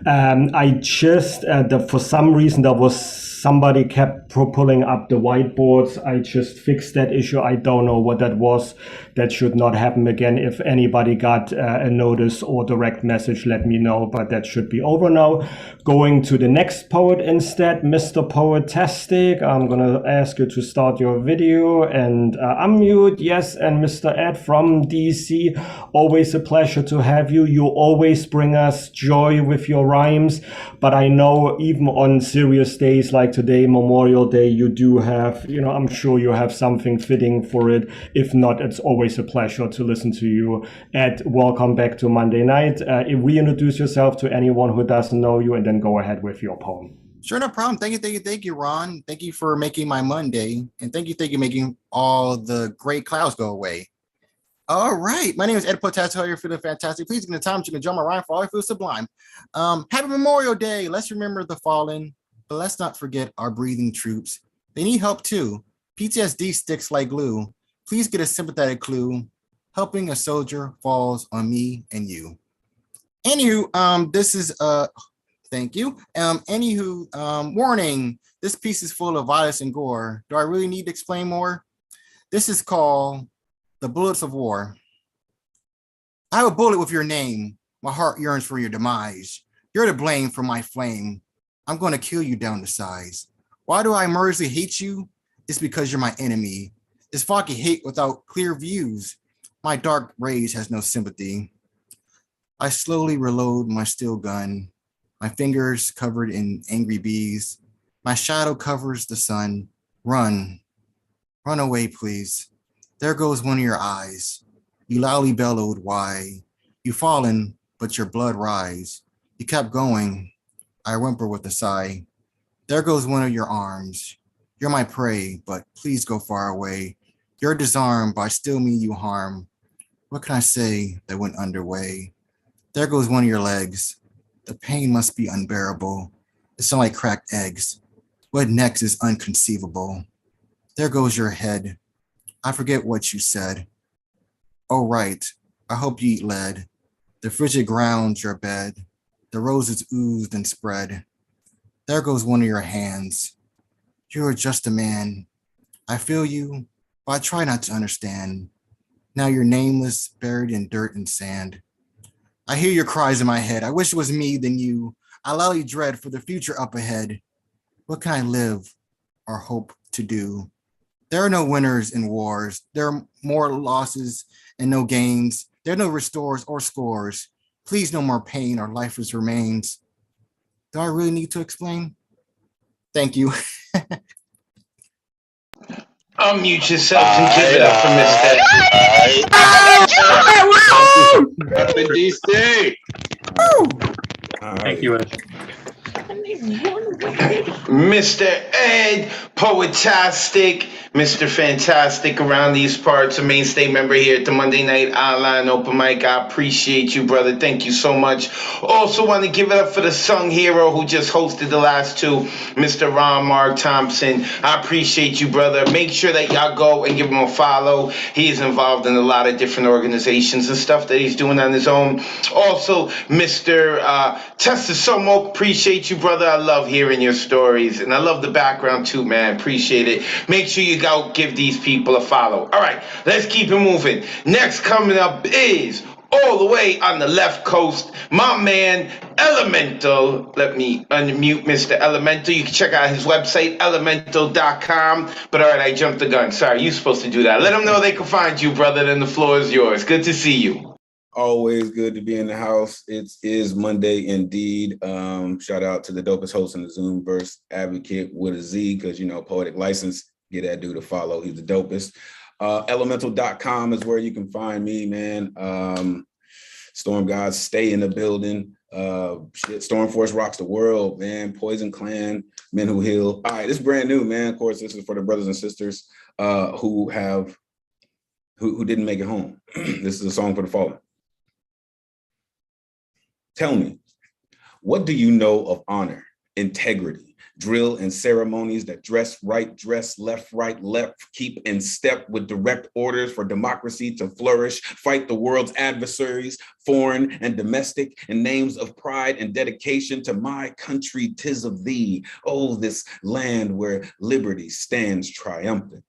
I just for some reason there was somebody kept pulling up the whiteboards. I just fixed that issue. I don't know what that was. That should not happen again. If anybody got a notice or direct message, let me know, but that should be over now. Going to the next poet instead, Mr. Poetastic. I'm going to ask you to start your video and unmute. Yes, and Mr. Ed from DC. Always a pleasure to have you. You always bring us joy with your rhymes, but I know even on serious days like like today, Memorial Day, you do have, I'm sure you have something fitting for it. If not, it's always a pleasure to listen to you. Ed, welcome back to Monday Night. Reintroduce yourself to anyone who doesn't know you, and then go ahead with your poem. Sure, no problem. Thank you, Ron. Thank you for making my Monday, and thank you making all the gray clouds go away. All right, my name is Ed Potasso. You're feeling fantastic. Please give me the time to enjoy my rhyme for all I feel sublime. Happy Memorial Day. Let's remember the fallen, but let's not forget our breathing troops. They need help too. PTSD sticks like glue. Please get a sympathetic clue. Helping a soldier falls on me and you. Anywho, this is thank you. Warning. This piece is full of violence and gore. Do I really need to explain more? This is called The Bullets of War. I have a bullet with your name. My heart yearns for your demise. You're to blame for my flame. I'm going to kill you down to size. Why do I mercilessly hate you? It's because you're my enemy. It's foggy hate without clear views. My dark rage has no sympathy. I slowly reload my steel gun. My fingers covered in angry bees. My shadow covers the sun. Run. Run away, please. There goes one of your eyes. You loudly bellowed, why? You fallen, but your blood rise. You kept going. I whimper with a sigh. There goes one of your arms. You're my prey, but please go far away. You're disarmed, but I still mean you harm. What can I say that went underway? There goes one of your legs. The pain must be unbearable. It sounds like cracked eggs. What next is unconceivable. There goes your head. I forget what you said. Oh, right. I hope you eat lead. The frigid ground's your bed. The roses oozed and spread. There goes one of your hands. You are just a man. I feel you, but I try not to understand. Now you're nameless, buried in dirt and sand. I hear your cries in my head. I wish it was me than you. I loudly dread for the future up ahead. What can I live or hope to do? There are no winners in wars. There are more losses and no gains. There are no restores or scores. Please no more pain or lifeless remains. Do I really need to explain? Thank you. Unmute yourself and give it up for Mr. Up in DC. Thank you, Ed. Mr. Ed Poetastic, Mr. Fantastic around these parts, a mainstay member here at the Monday Night Online Open Mic. I appreciate you, brother. Thank you so much. Also want to give it up for the sung hero who just hosted the last two, Mr. Mark Thompson. I appreciate you, brother. Make sure that y'all go and give him a follow. He is involved in a lot of different organizations and stuff that he's doing on his own. Also, Mr. Testasomo, appreciate you, brother. I love hearing your stories, and I love the background too, man. Appreciate it. Make sure you go give these people a follow. All right, let's keep it moving. Next coming up is all the way on the left coast, my man Elemental. Let me unmute Mr. Elemental. You can check out his website, elemental.com. But all right, I jumped the gun. Sorry, you're supposed to do that. Let them know they can find you, brother, then the floor is yours. Good to see you. Always good to be in the house. It is Monday indeed. Shout out to the dopest host in the Zoomverse, Advocate with a Z, because, poetic license. Get that dude a follow. He's the dopest. Elemental.com is where you can find me, man. Storm Gods stay in the building. Storm Force rocks the world, man. Poison Clan, Men Who Heal. All right, this is brand new, man. Of course, this is for the brothers and sisters who didn't make it home. This is a song for the fallen. Tell me, what do you know of honor, integrity, drill and ceremonies that dress right, dress left, right, left, keep in step with direct orders for democracy to flourish, fight the world's adversaries, foreign and domestic, in names of pride and dedication to my country, 'tis of thee, oh, this land where liberty stands triumphant.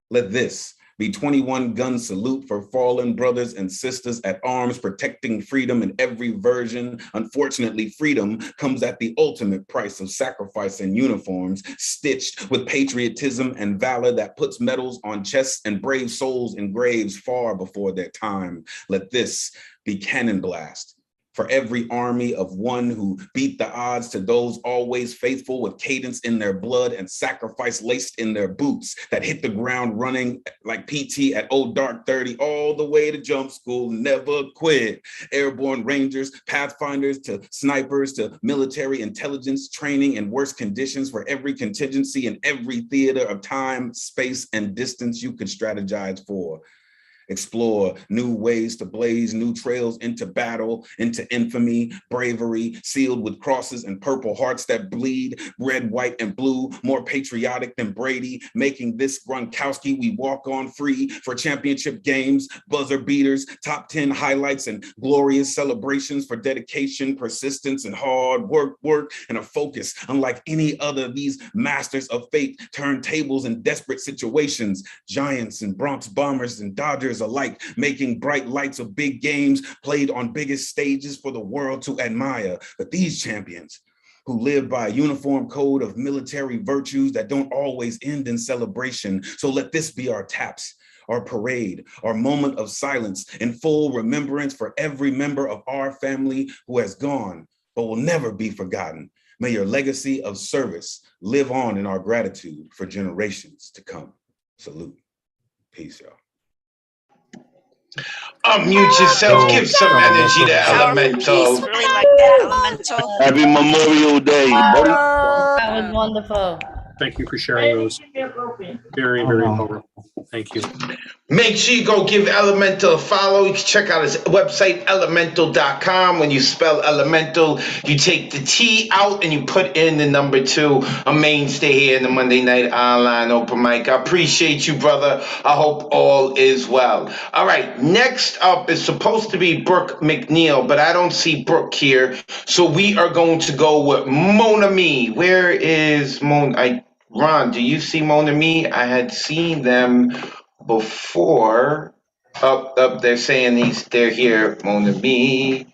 Let this be 21 gun salute for fallen brothers and sisters at arms, protecting freedom in every version. Unfortunately, freedom comes at the ultimate price of sacrifice and uniforms, stitched with patriotism and valor that puts medals on chests and brave souls in graves far before their time. Let this be cannon blast For every army of one who beat the odds, to those always faithful with cadence in their blood and sacrifice laced in their boots that hit the ground running like PT at old dark 30 all the way to jump school, never quit. Airborne Rangers, Pathfinders to snipers to military intelligence training in worse conditions for every contingency in every theater of time, space, and distance you could strategize for. Explore new ways to blaze new trails into battle, into infamy, bravery, sealed with crosses and purple hearts that bleed, red, white, and blue, more patriotic than Brady, making this Gronkowski we walk on free for championship games, buzzer beaters, top 10 highlights, and glorious celebrations for dedication, persistence, and hard work, and a focus unlike any other. These masters of fate turn tables in desperate situations, Giants and Bronx Bombers and Dodgers alike, making bright lights of big games played on biggest stages for the world to admire. But these champions who live by a uniform code of military virtues that don't always end in celebration. So let this be our taps, our parade, our moment of silence in full remembrance for every member of our family who has gone, but will never be forgotten. May your legacy of service live on in our gratitude for generations to come. Salute. Peace, y'all. Unmute yourself, give some energy to Elemental. Really like that, Elemental. Happy Memorial Day, buddy. That was wonderful. Thank you for sharing those. Very, very powerful. Thank you. Make sure you go give Elemental a follow. You can check out his website, elemental.com. When you spell elemental, you take the T out and you put in the number 2, a mainstay here in the Monday Night Online Open Mic. I appreciate you, brother. I hope all is well. All right, next up is supposed to be Brooke McNeil, but I don't see Brooke here. So we are going to go with Mona Me. Where is Mona? Ron, do you see Mona Me? I had seen them before. They're saying they're here. Mona Me.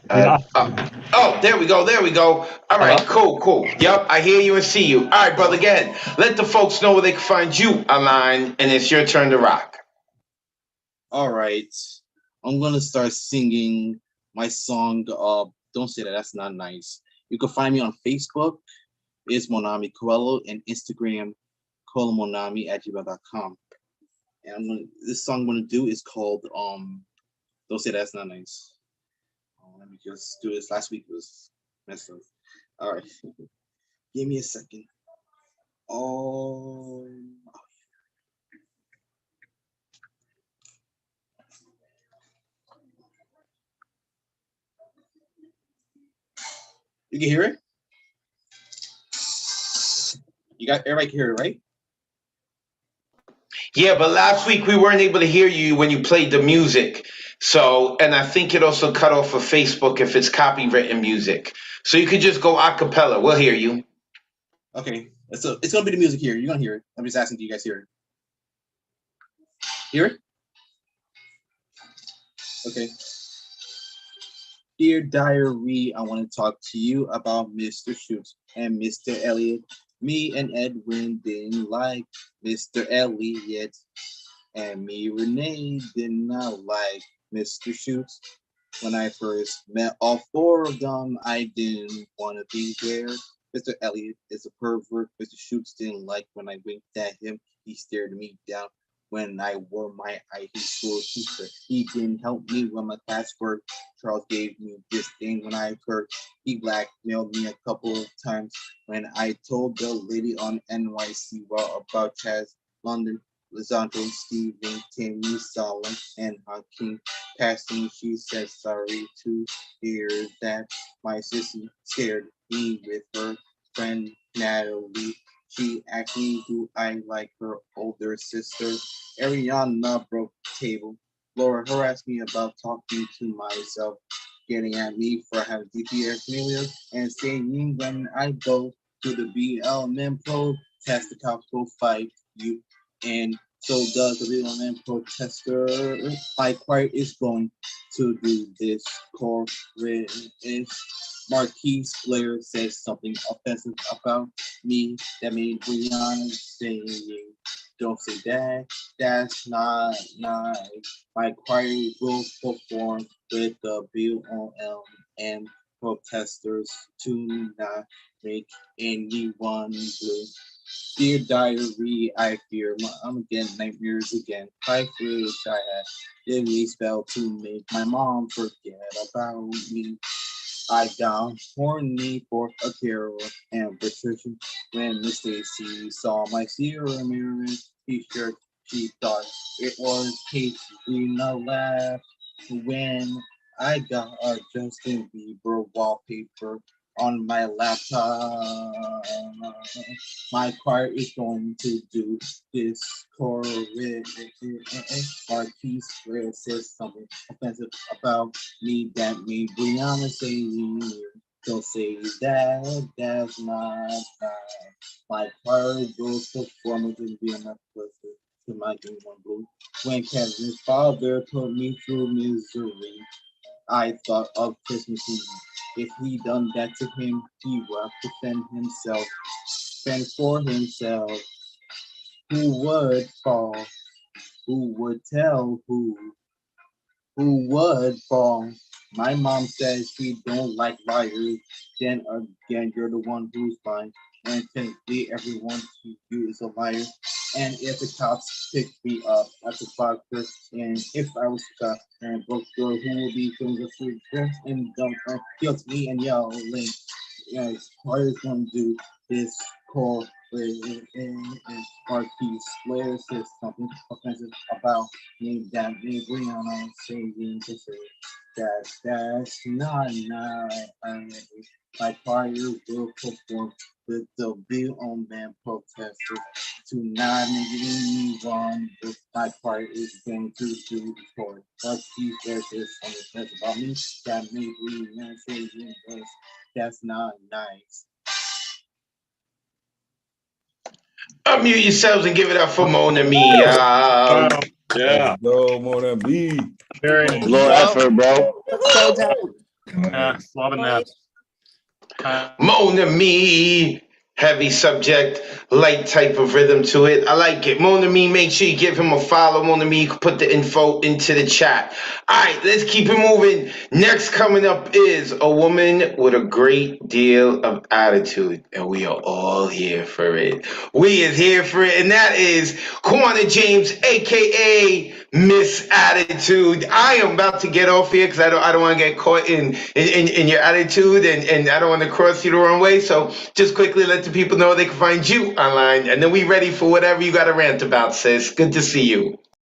Oh, there we go. All right, cool. Yep, I hear you and see you. All right, brother, again, let the folks know where they can find you online, and it's your turn to rock. All right, I'm gonna start singing my song. Don't say that. That's not nice. You can find me on Facebook. Is Monami Coelho, and Instagram coelhomonami@gmail.com. And this song I'm gonna do is called Don't Say That's Not Nice. Let me just do this. Last week was messed up. All right, give me a second. You can hear it? Everybody can hear it, right? Yeah, but last week we weren't able to hear you when you played the music. So, and I think it also cut off of Facebook if it's copywritten music. So you could just go a cappella. We'll hear you. Okay, so it's gonna be the music here. You're gonna hear it. I'm just asking, do you guys hear it? Hear it? Okay. Dear Diary, I want to talk to you about Mr. Schutz and Mr. Elliott. Me and Edwin didn't like Mr. Elliott, and me and Renee did not like Mr. Schutz. When I first met all 4 of them, I didn't want to be there. Mr. Elliott is a pervert. Mr. Schutz didn't like when I winked at him. He stared me down when I wore my high school t-shirt. He didn't help me with my classwork. Charles gave me this thing when I occurred. He blackmailed me a couple of times when I told the lady on NYC about Chaz, London, Lizandro, Stephen, Timmy, Solomon, and Hakeem passing. She said sorry to hear that. My sissy scared me with her friend Natalie. She asked me, do I like her older sister? Ariana broke the table. Laura harassed me about talking to myself, getting at me for having DPS failure, and saying when I go to the BLM protest, the cops will fight you. And so does the BLM protester. My choir is going to do this chorus. Marquise Blair says something offensive about me that made Brianna saying Don't say that, that's not nice. My choir will perform with the BOM and protesters to not make anyone blue. Dear diary, I fear I'm getting nightmares again. I wish I had a spell to make my mom forget about me. I got horny for a carol and Patricia when Miss Stacy saw my Sierra Mirror t-shirt. She thought it was HBrita laugh when I got a Justin Bieber wallpaper on my laptop. My choir is going to do this chorus piece where it says something offensive about me that made Brianna say, don't say that, that's not right. My choir goes performance and be enough blizzard to my game one blue. When Kevin's father put me through misery, I thought of Christmas Eve. If he done that to him, he would have to fend for himself. Who would fall? Who would tell who? Who would fall? My mom says she don't like liars. Then again, you're the one who's lying. And technically, everyone to you is a liar. And if the cops pick me up at the doctor, and if I was shot and broke girl, who will be feeling the food and dump guilty and yelling, what is going to do this call and our piece where says something offensive about me that me Brianna saying to say that's not nice. My choir will perform with the bill on man protesters to not make anyone. My choir is going to do for but he says this on the fence about me that made Brianna saying this. That's not nice. Unmute yourselves and give it up for Mona Me. Yeah. Go, Mona B. Very Little effort, bro. So dope. loving that. Mona Me. Heavy subject, light type of rhythm to it. I like it. Mona Me, make sure you give him a follow. Mona Me, put the info into the chat. All right, let's keep it moving. Next coming up is a woman with a great deal of attitude, and we are all here for it. We is here for it, and that is Kwana James, aka Miss Attitude. I am about to get off here because I don't want to get caught in your attitude, and I don't want to cross you the wrong way. So just quickly let the people know they can find you online, and then we ready for whatever you got to rant about, sis. Good to see you.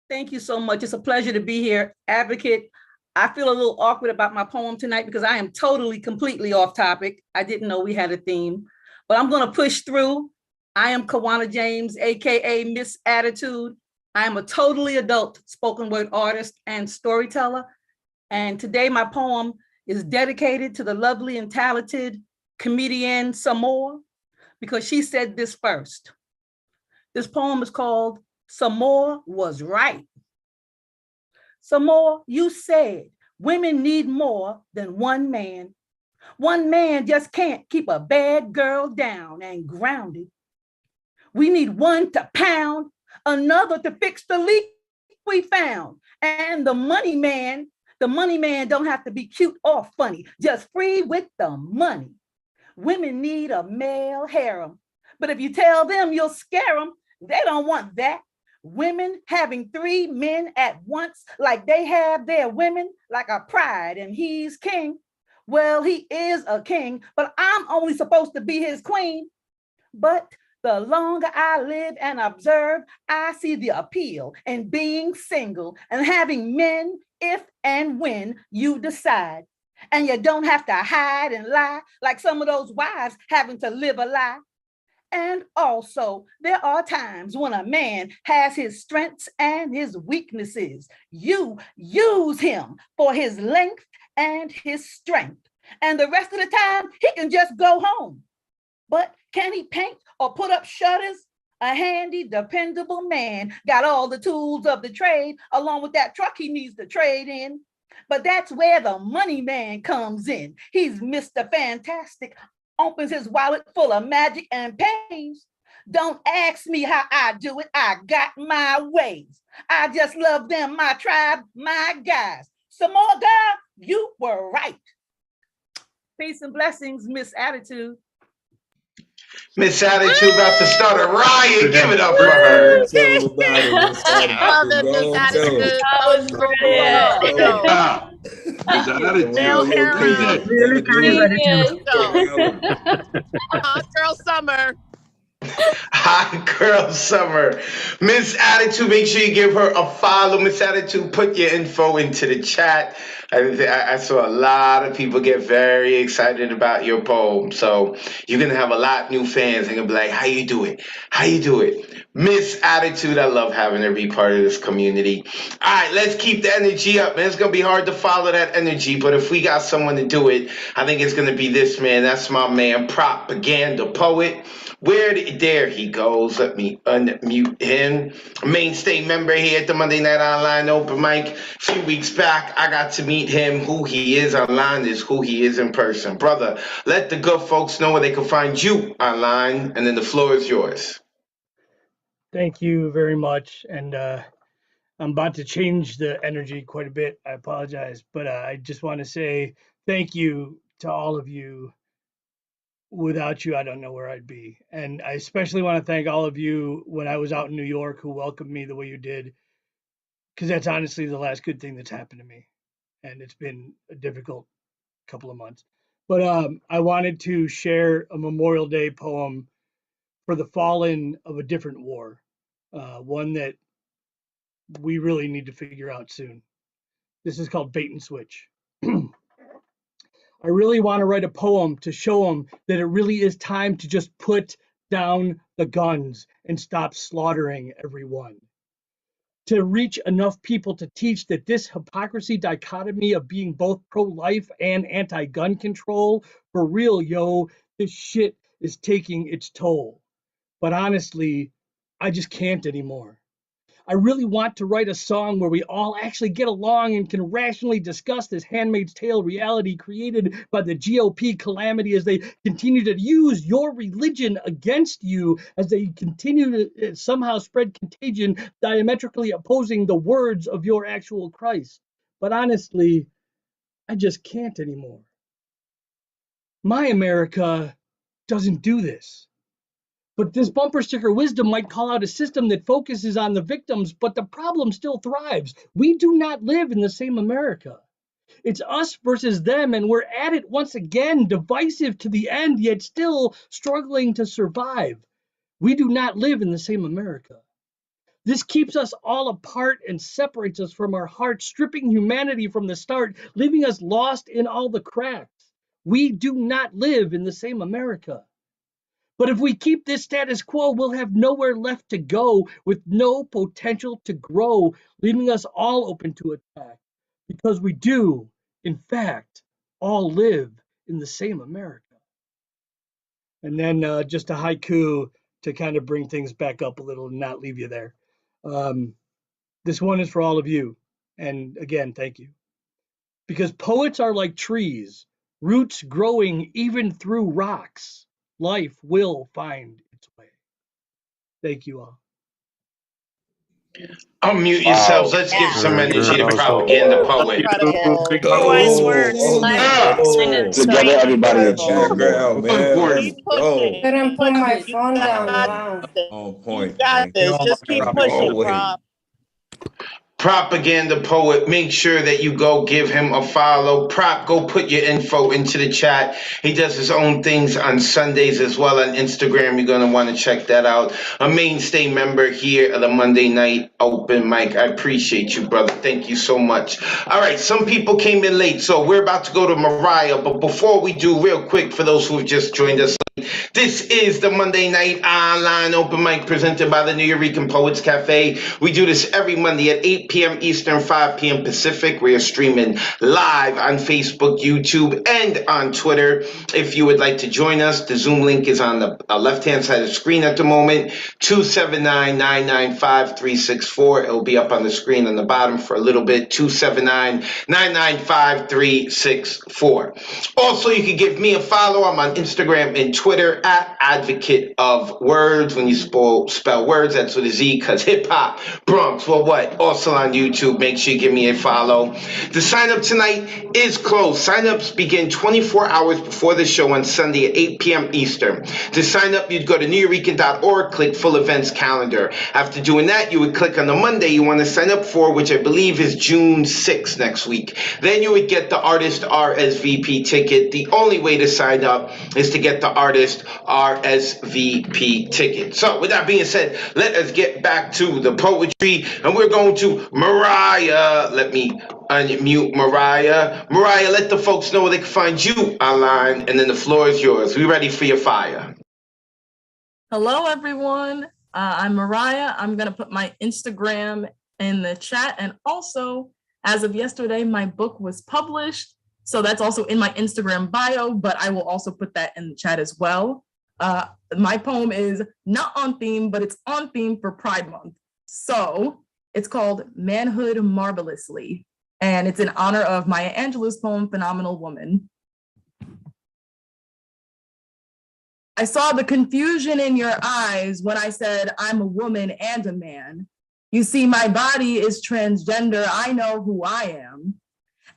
Thank you so much. It's a pleasure to be here. Advocate, I feel a little awkward about my poem tonight because I am totally, completely off topic. I didn't know we had a theme, but I'm going to push through. I am Kawana James, aka Miss Attitude. I am a totally adult spoken word artist and storyteller. And today my poem is dedicated to the lovely and talented comedian Samore, because she said this first. This poem is called Samore Was Right. Samore, you said women need more than one man. One man just can't keep a bad girl down and grounded. We need one to pound, another to fix the leak we found. And the money man don't have to be cute or funny, just free with the money. Women need a male harem, but if you tell them you'll scare them, they don't want that. Women having 3 men at once, like they have their women, like a pride and he's king. Well, he is a king, but I'm only supposed to be his queen. But the longer I live and observe, I see the appeal in being single and having men if and when you decide. And you don't have to hide and lie like some of those wives having to live a lie. And also, there are times when a man has his strengths and his weaknesses. You use him for his length and his strength. And the rest of the time, he can just go home. But can he paint or put up shutters? A handy, dependable man got all the tools of the trade, along with that truck he needs to trade in. But that's where the money man comes in. He's Mr. Fantastic, opens his wallet full of magic and pays. Don't ask me how I do it. I got my ways. I just love them, my tribe, my guys. Some more, girl, you were right. Peace and blessings, Miss Attitude. Miss Attitude about to start a riot. Give it up for her. Tell them about it, Miss Love that Attitude. Miss Go tell 'em. Attitude. That was brilliant. Go. Ah, Miss Attitude. Male hair Very out. good. Really kind attitude. Go. Hot girl summer. Hot girl summer. Miss Attitude, make sure you give her a follow. Miss Attitude, put your info into the chat. I saw a lot of people get very excited about your poem. So you're going to have a lot of new fans and going to be like, how you do it? How you do it? Miss Attitude, I love having her be part of this community. All right, let's keep the energy up, man. It's going to be hard to follow that energy, but if we got someone to do it, I think it's going to be this man. That's my man, Propaganda Poet. There he goes. Let me unmute him. Mainstay member here at the Monday Night Online Open Mic. A few weeks back, I got to meet him. Who he is online is who he is in person. Brother, let the good folks know where they can find you online, and then the floor is yours. Thank you very much. And I'm about to change the energy quite a bit. I apologize, but I just want to say thank you to all of you. Without you, I don't know where I'd be. And I especially want to thank all of you when I was out in New York who welcomed me the way you did, because that's honestly the last good thing that's happened to me. And it's been a difficult couple of months. But I wanted to share a Memorial Day poem for the fallen of a different war, one that we really need to figure out soon. This is called Bait and Switch. I really want to write a poem to show them that it really is time to just put down the guns and stop slaughtering everyone. To reach enough people to teach that this hypocrisy dichotomy of being both pro-life and anti-gun control, for real, yo, this shit is taking its toll. But honestly, I just can't anymore. I really want to write a song where we all actually get along and can rationally discuss this Handmaid's Tale reality created by the GOP calamity as they continue to use your religion against you, as they continue to somehow spread contagion diametrically opposing the words of your actual Christ. But honestly, I just can't anymore. My America doesn't do this. But this bumper sticker wisdom might call out a system that focuses on the victims, but the problem still thrives. We do not live in the same America. It's us versus them, and we're at it once again, divisive to the end, yet still struggling to survive. We do not live in the same America. This keeps us all apart and separates us from our hearts, stripping humanity from the start, leaving us lost in all the cracks. We do not live in the same America. But if we keep this status quo, we'll have nowhere left to go with no potential to grow, leaving us all open to attack. Because we do, in fact, all live in the same America. And then just a haiku to kind of bring things back up a little and not leave you there. This one is for all of you. And again, thank you. Because poets are like trees, roots growing even through rocks. Life will find its way. Thank you all. Unmute yourselves. Let's give some energy to Propaganda Poet. Incredible. Wise words. Together, everybody in chat. Keep pushing. Couldn't put my phone down. Wow. On point. You got this. Just keep pushing, Prop. Propaganda Poet, make sure that you go give him a follow. Prop, go put your info into the chat. He does his own things on Sundays as well on Instagram. You're going to want to check that out. A mainstay member here at the Monday Night Open Mic. I appreciate you, brother. Thank you so much. All right, some people came in late, so we're about to go to Mariah. But before we do, real quick, for those who have just joined us, this is the Monday Night Online Open Mic presented by the New Eurekan Poets Cafe. We do this every Monday at 8 p.m. Eastern, 5 p.m. Pacific. We are streaming live on Facebook, YouTube, and on Twitter. If you would like to join us, the Zoom link is on the left-hand side of the screen at the moment, 279-995-364. It will be up on the screen on the bottom for a little bit, 279-995-364. Also, you can give me a follow. I'm on Instagram and Twitter Advocate of Wordz. When you spell Wordz, that's with a Z, because hip hop, Bronx, well, what? Also on YouTube. Make sure you give me a follow. The sign up tonight is closed. Sign-ups begin 24 hours before the show on Sunday at 8 p.m. Eastern. To sign up, you'd go to nuyorican.org, click full events calendar. After doing that, you would click on the Monday you want to sign up for, which I believe is June 6th next week. Then you would get the artist RSVP ticket. The only way to sign up is to get the artist RSVP ticket. So with that being said, let us get back to the poetry, and we're going to Mariah. Let me unmute Mariah. Mariah, let the folks know where they can find you online, and then the floor is yours. We ready for your fire. Hello, everyone. I'm Mariah. I'm going to put my Instagram in the chat. And also, as of yesterday, my book was published. So that's also in my Instagram bio, but I will also put that in the chat as well. My poem is not on theme, but it's on theme for Pride Month. So it's called Manhood Marvelously. And it's in honor of Maya Angelou's poem, Phenomenal Woman. I saw the confusion in your eyes when I said I'm a woman and a man. You see, my body is transgender. I know who I am.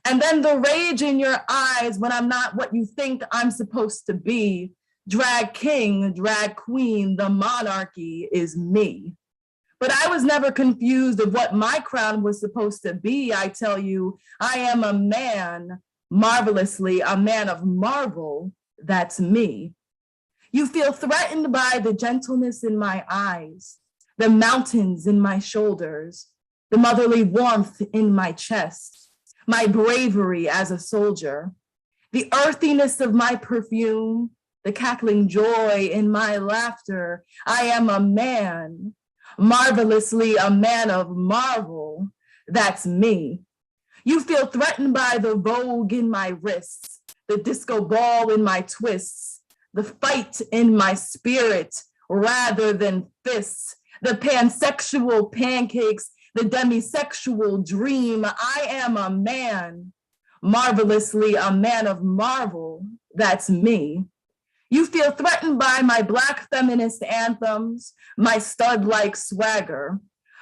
And then the rage in your eyes when I'm not what you think I'm supposed to be. Drag king, drag queen, the monarchy is me. But I was never confused of what my crown was supposed to be. I tell you, I am a man, marvelously, a man of marvel. That's me. You feel threatened by the gentleness in my eyes, the mountains in my shoulders, the motherly warmth in my chest, my bravery as a soldier, the earthiness of my perfume, the cackling joy in my laughter. I am a man, marvelously a man of marvel. That's me. You feel threatened by the vogue in my wrists, the disco ball in my twists, the fight in my spirit rather than fists, the pansexual pancakes, the demisexual dream. I am a man, marvelously a man of marvel. That's me. You feel threatened by my Black feminist anthems, my stud-like swagger,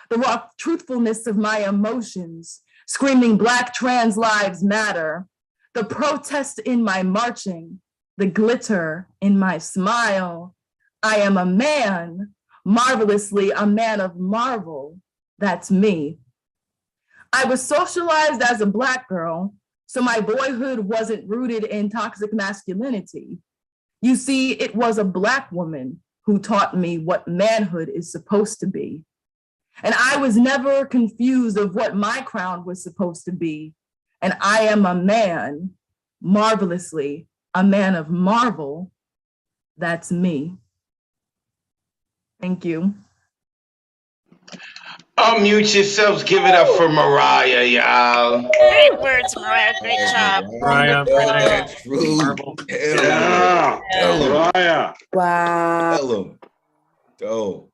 the raw truthfulness of my emotions, screaming Black trans lives matter, the protest in my marching, the glitter in my smile. I am a man, marvelously a man of marvel. That's me. I was socialized as a Black girl, so my boyhood wasn't rooted in toxic masculinity. You see, it was a Black woman who taught me what manhood is supposed to be. And I was never confused of what my crown was supposed to be. And I am a man, marvelously, a man of marvel. That's me. Thank you. Unmute yourselves. Give it up for Mariah, y'all. Great words, Mariah. Great job. Mariah, Yeah. Mariah. Wow. Tell 'em. Dope.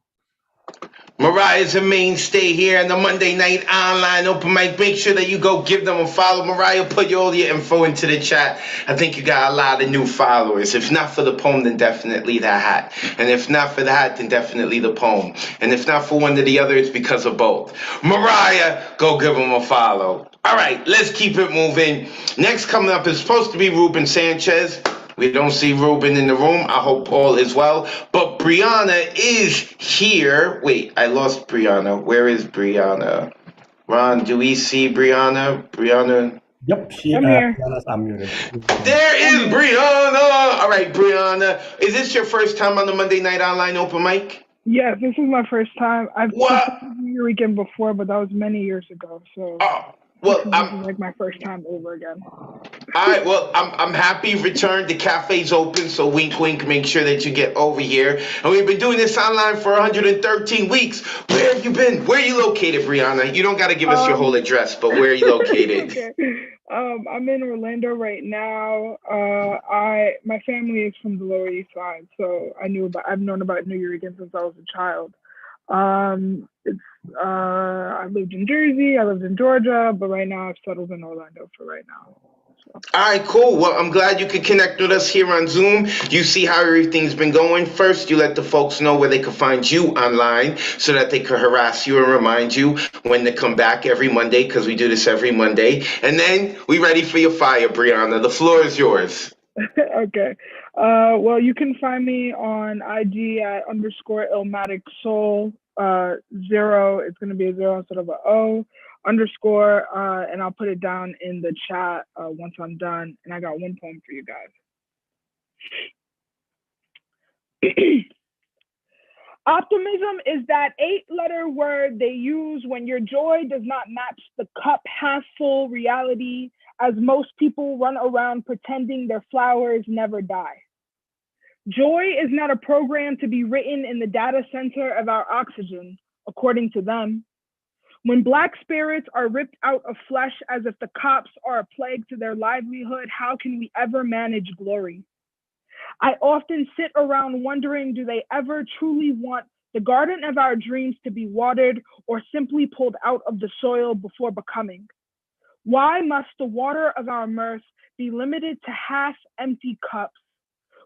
Mariah's a mainstay here on the Monday night online open mic. Make sure that you go give them a follow. Mariah, put all your info into the chat. I think you got a lot of new followers. If not for the poem, then definitely the hat. And if not for the hat, then definitely the poem. And if not for one or the other, it's because of both. Mariah, go give them a follow. All right, let's keep it moving. Next coming up is supposed to be Ruben Sanchez. We don't see Ruben in the room. I hope all is well. But Brianna is here. Wait, I lost Brianna. Where is Brianna? Ron, do we see Brianna? Brianna? Yep, I'm here. Brianna's unmuted. There is Brianna. All right, Brianna. Is this your first time on the Monday Night Online open mic? Yeah, this is my first time. I've What? performed your weekend before, but that was many years ago. So Well, this is like my first time over again. all right. Well, I'm happy you returned. The cafe's open, so wink, wink. Make sure that you get over here. And we've been doing this online for 113 weeks. Where have you been? Where are you located, Brianna? You don't got to give us your whole address, but where are you located? Okay. I'm in Orlando right now. My family is from the Lower East Side, so I've known about New Year again since I was a child. I lived in Jersey, I lived in Georgia, but right now I've settled in Orlando for right now. So All right, cool. Well, I'm glad you could connect with us here on Zoom. You see how everything's been going. First, you let the folks know where they can find you online so that they can harass you and remind you when to come back every Monday, because we do this every Monday. And then we ready for your fire, Brianna. The floor is yours. Okay. Well, you can find me on IG at _illmaticsoul. 0. It's going to be a 0 instead of a O. _ and I'll put it down in the chat once I'm done. And I got one poem for you guys. Optimism is that 8-letter word they use when your joy does not match the cup half full reality, as most people run around pretending their flowers never die. Joy is not a program to be written in the data center of our oxygen, according to them. When Black spirits are ripped out of flesh as if the cops are a plague to their livelihood, how can we ever manage glory? I often sit around wondering, do they ever truly want the garden of our dreams to be watered or simply pulled out of the soil before becoming? Why must the water of our mirth be limited to half-empty cups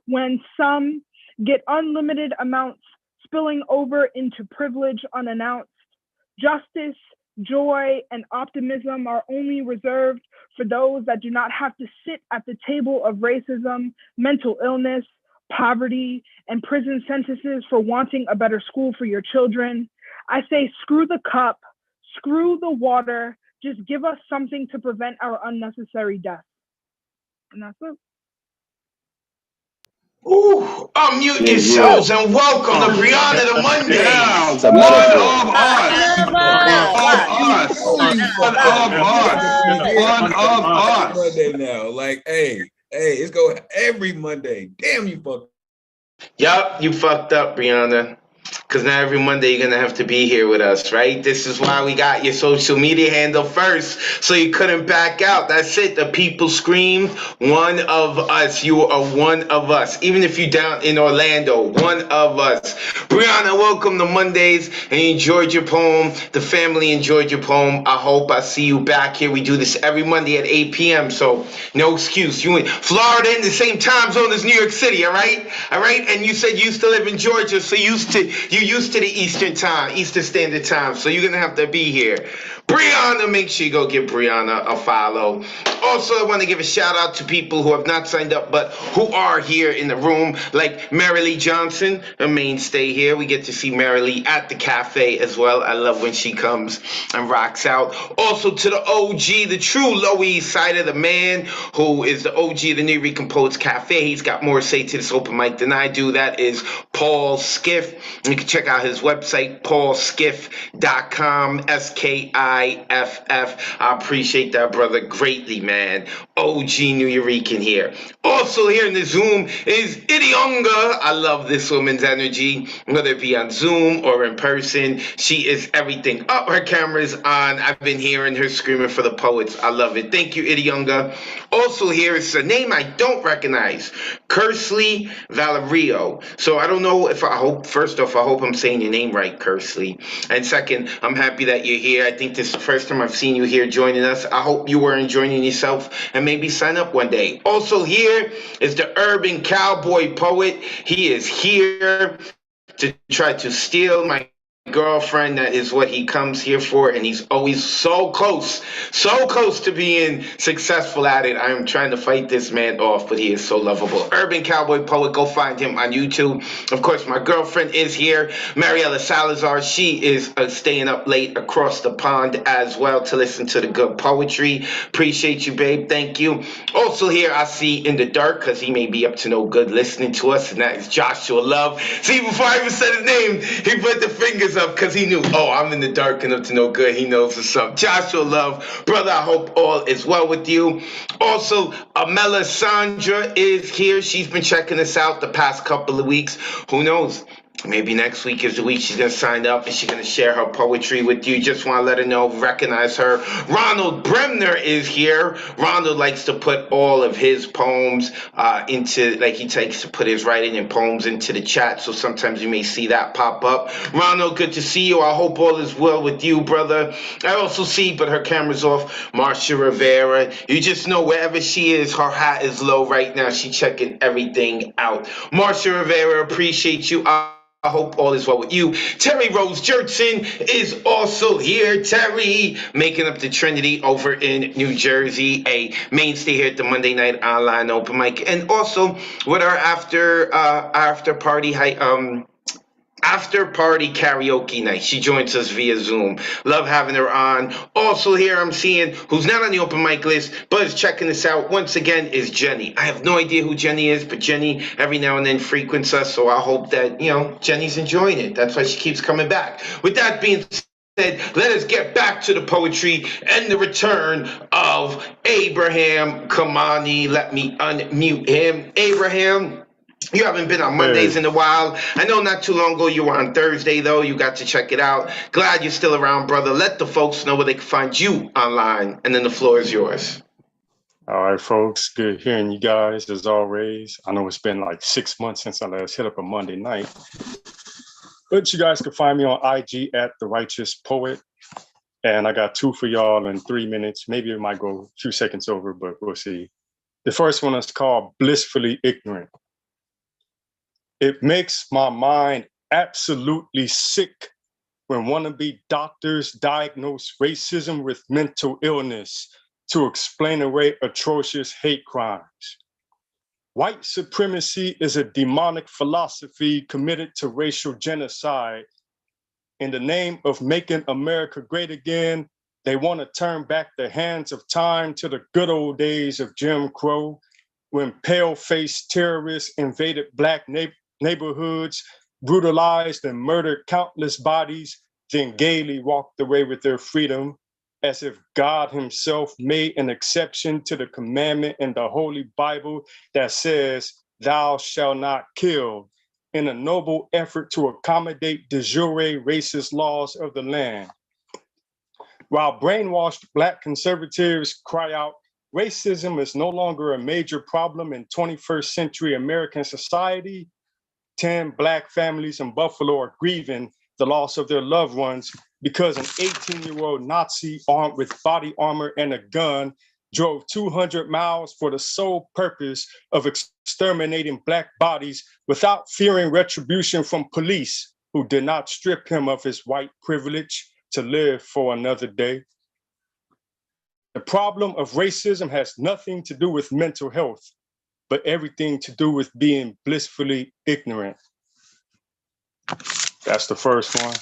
when some get unlimited amounts spilling over into privilege unannounced? Justice, joy, and optimism are only reserved for those that do not have to sit at the table of racism, mental illness, poverty, and prison sentences for wanting a better school for your children. I say, screw the cup, screw the water, just give us something to prevent our unnecessary death. And that's it. Ooh, unmute yourselves and welcome to Brianna the Monday. Yeah, It's a one metaphor. of us. Monday now. Like, hey, it's go every Monday. Damn, you fucked. Yup, you fucked up, Brianna. Because now every Monday you're going to have to be here with us, right? This is why we got your social media handle first, so you couldn't back out. That's it. The people screamed, one of us. You are one of us. Even if you're down in Orlando, one of us. Brianna, welcome to Mondays, and you enjoyed your poem. The family enjoyed your poem. I hope I see you back here. We do this every Monday at 8 p.m., so no excuse. You in Florida in the same time zone as New York City, all right? All right? And you said you used to live in Georgia, so you're used to the Eastern Standard Time, so you're gonna have to be here. Brianna, make sure you go give Brianna a follow. Also, I want to give a shout out to people who have not signed up but who are here in the room, like Marilee Johnson, a mainstay here. We get to see Marilee at the cafe as well. I love when she comes and rocks out. Also to the OG, the true Lower East Sider, the man who is the OG of the New Rican Poets Cafe. He's got more to say to this open mic than I do. That is Paul Skiff. You can check out his website, paulskiff.com, SKIFF. I appreciate that, brother, greatly, man. OG New Yorican here. Also here in the Zoom is Idionga. I love this woman's energy, whether it be on Zoom or in person. She is everything. Up, her camera's on. I've been hearing her screaming for the poets. I love it. Thank you, Idionga. Also here is a name I don't recognize, Kersley Valerio. So I don't know if I hope, first off, I hope I'm saying your name right, Kersley. And second, I'm happy that you're here. I think this is the first time I've seen you here joining us. I hope you are enjoying yourself and maybe sign up one day. Also here is the urban cowboy poet. He is here to try to steal my girlfriend. That is what he comes here for, and he's always so close to being successful at it. I am trying to fight this man off, but he is so lovable. Urban Cowboy Poet, go find him on YouTube. Of course, my girlfriend is here, Mariela Salazar. She is staying up late across the pond as well to listen to the good poetry. Appreciate you, babe. Thank you. Also here, I see in the dark, because he may be up to no good listening to us, and that is Joshua Love. See, before I even said his name, he put the fingers up because he knew, oh, I'm in the dark and up to no good. He knows what's up. Joshua Love, brother, I hope all is well with you. Also, Amela Sandra is here. She's been checking us out the past couple of weeks. Who knows? Maybe next week is the week she's going to sign up and she's going to share her poetry with you. Just want to let her know, recognize her. Ronald Bremner is here. Ronald likes to put all of his poems he takes to put his writing and poems into the chat. So sometimes you may see that pop up. Ronald, good to see you. I hope all is well with you, brother. I also see, but her camera's off, Marcia Rivera. You just know wherever she is, her hat is low right now. She's checking everything out. Marcia Rivera, appreciate you. I hope all is well with you. Terry Rose Jertson is also here. Terry, making up the Trinity over in New Jersey, a mainstay here at the Monday Night Online Open Mic, and also with our after party karaoke night. She joins us via Zoom. Love having her on. Also here I'm seeing, who's not on the open mic list, but is checking this out once again, is Jenny. I have no idea who Jenny is, but Jenny every now and then frequents us, so I hope that, Jenny's enjoying it. That's why she keeps coming back. With that being said, let us get back to the poetry and the return of Abraham Kamani. Let me unmute him. Abraham, you haven't been on Mondays in a while. I know not too long ago you were on Thursday, though. You got to check it out. Glad you're still around, brother. Let the folks know where they can find you online, and then the floor is yours. All right, folks. Good hearing you guys, as always. I know it's been like 6 months since I last hit up a Monday night. But you guys can find me on IG at The Righteous Poet. And I got 2 for y'all in 3 minutes. Maybe it might go a few seconds over, but we'll see. The first one is called Blissfully Ignorant. It makes my mind absolutely sick when wannabe doctors diagnose racism with mental illness to explain away atrocious hate crimes. White supremacy is a demonic philosophy committed to racial genocide. In the name of making America great again, they want to turn back the hands of time to the good old days of Jim Crow, when pale-faced terrorists invaded Black neighborhoods, brutalized and murdered countless bodies, then gaily walked away with their freedom, as if God himself made an exception to the commandment in the Holy Bible that says, "Thou shalt not kill," in a noble effort to accommodate de jure racist laws of the land. While brainwashed Black conservatives cry out, racism is no longer a major problem in 21st century American society, 10 Black families in Buffalo are grieving the loss of their loved ones because an 18-year-old Nazi armed with body armor and a gun drove 200 miles for the sole purpose of exterminating Black bodies without fearing retribution from police who did not strip him of his white privilege to live for another day. The problem of racism has nothing to do with mental health, but everything to do with being blissfully ignorant. That's the first one.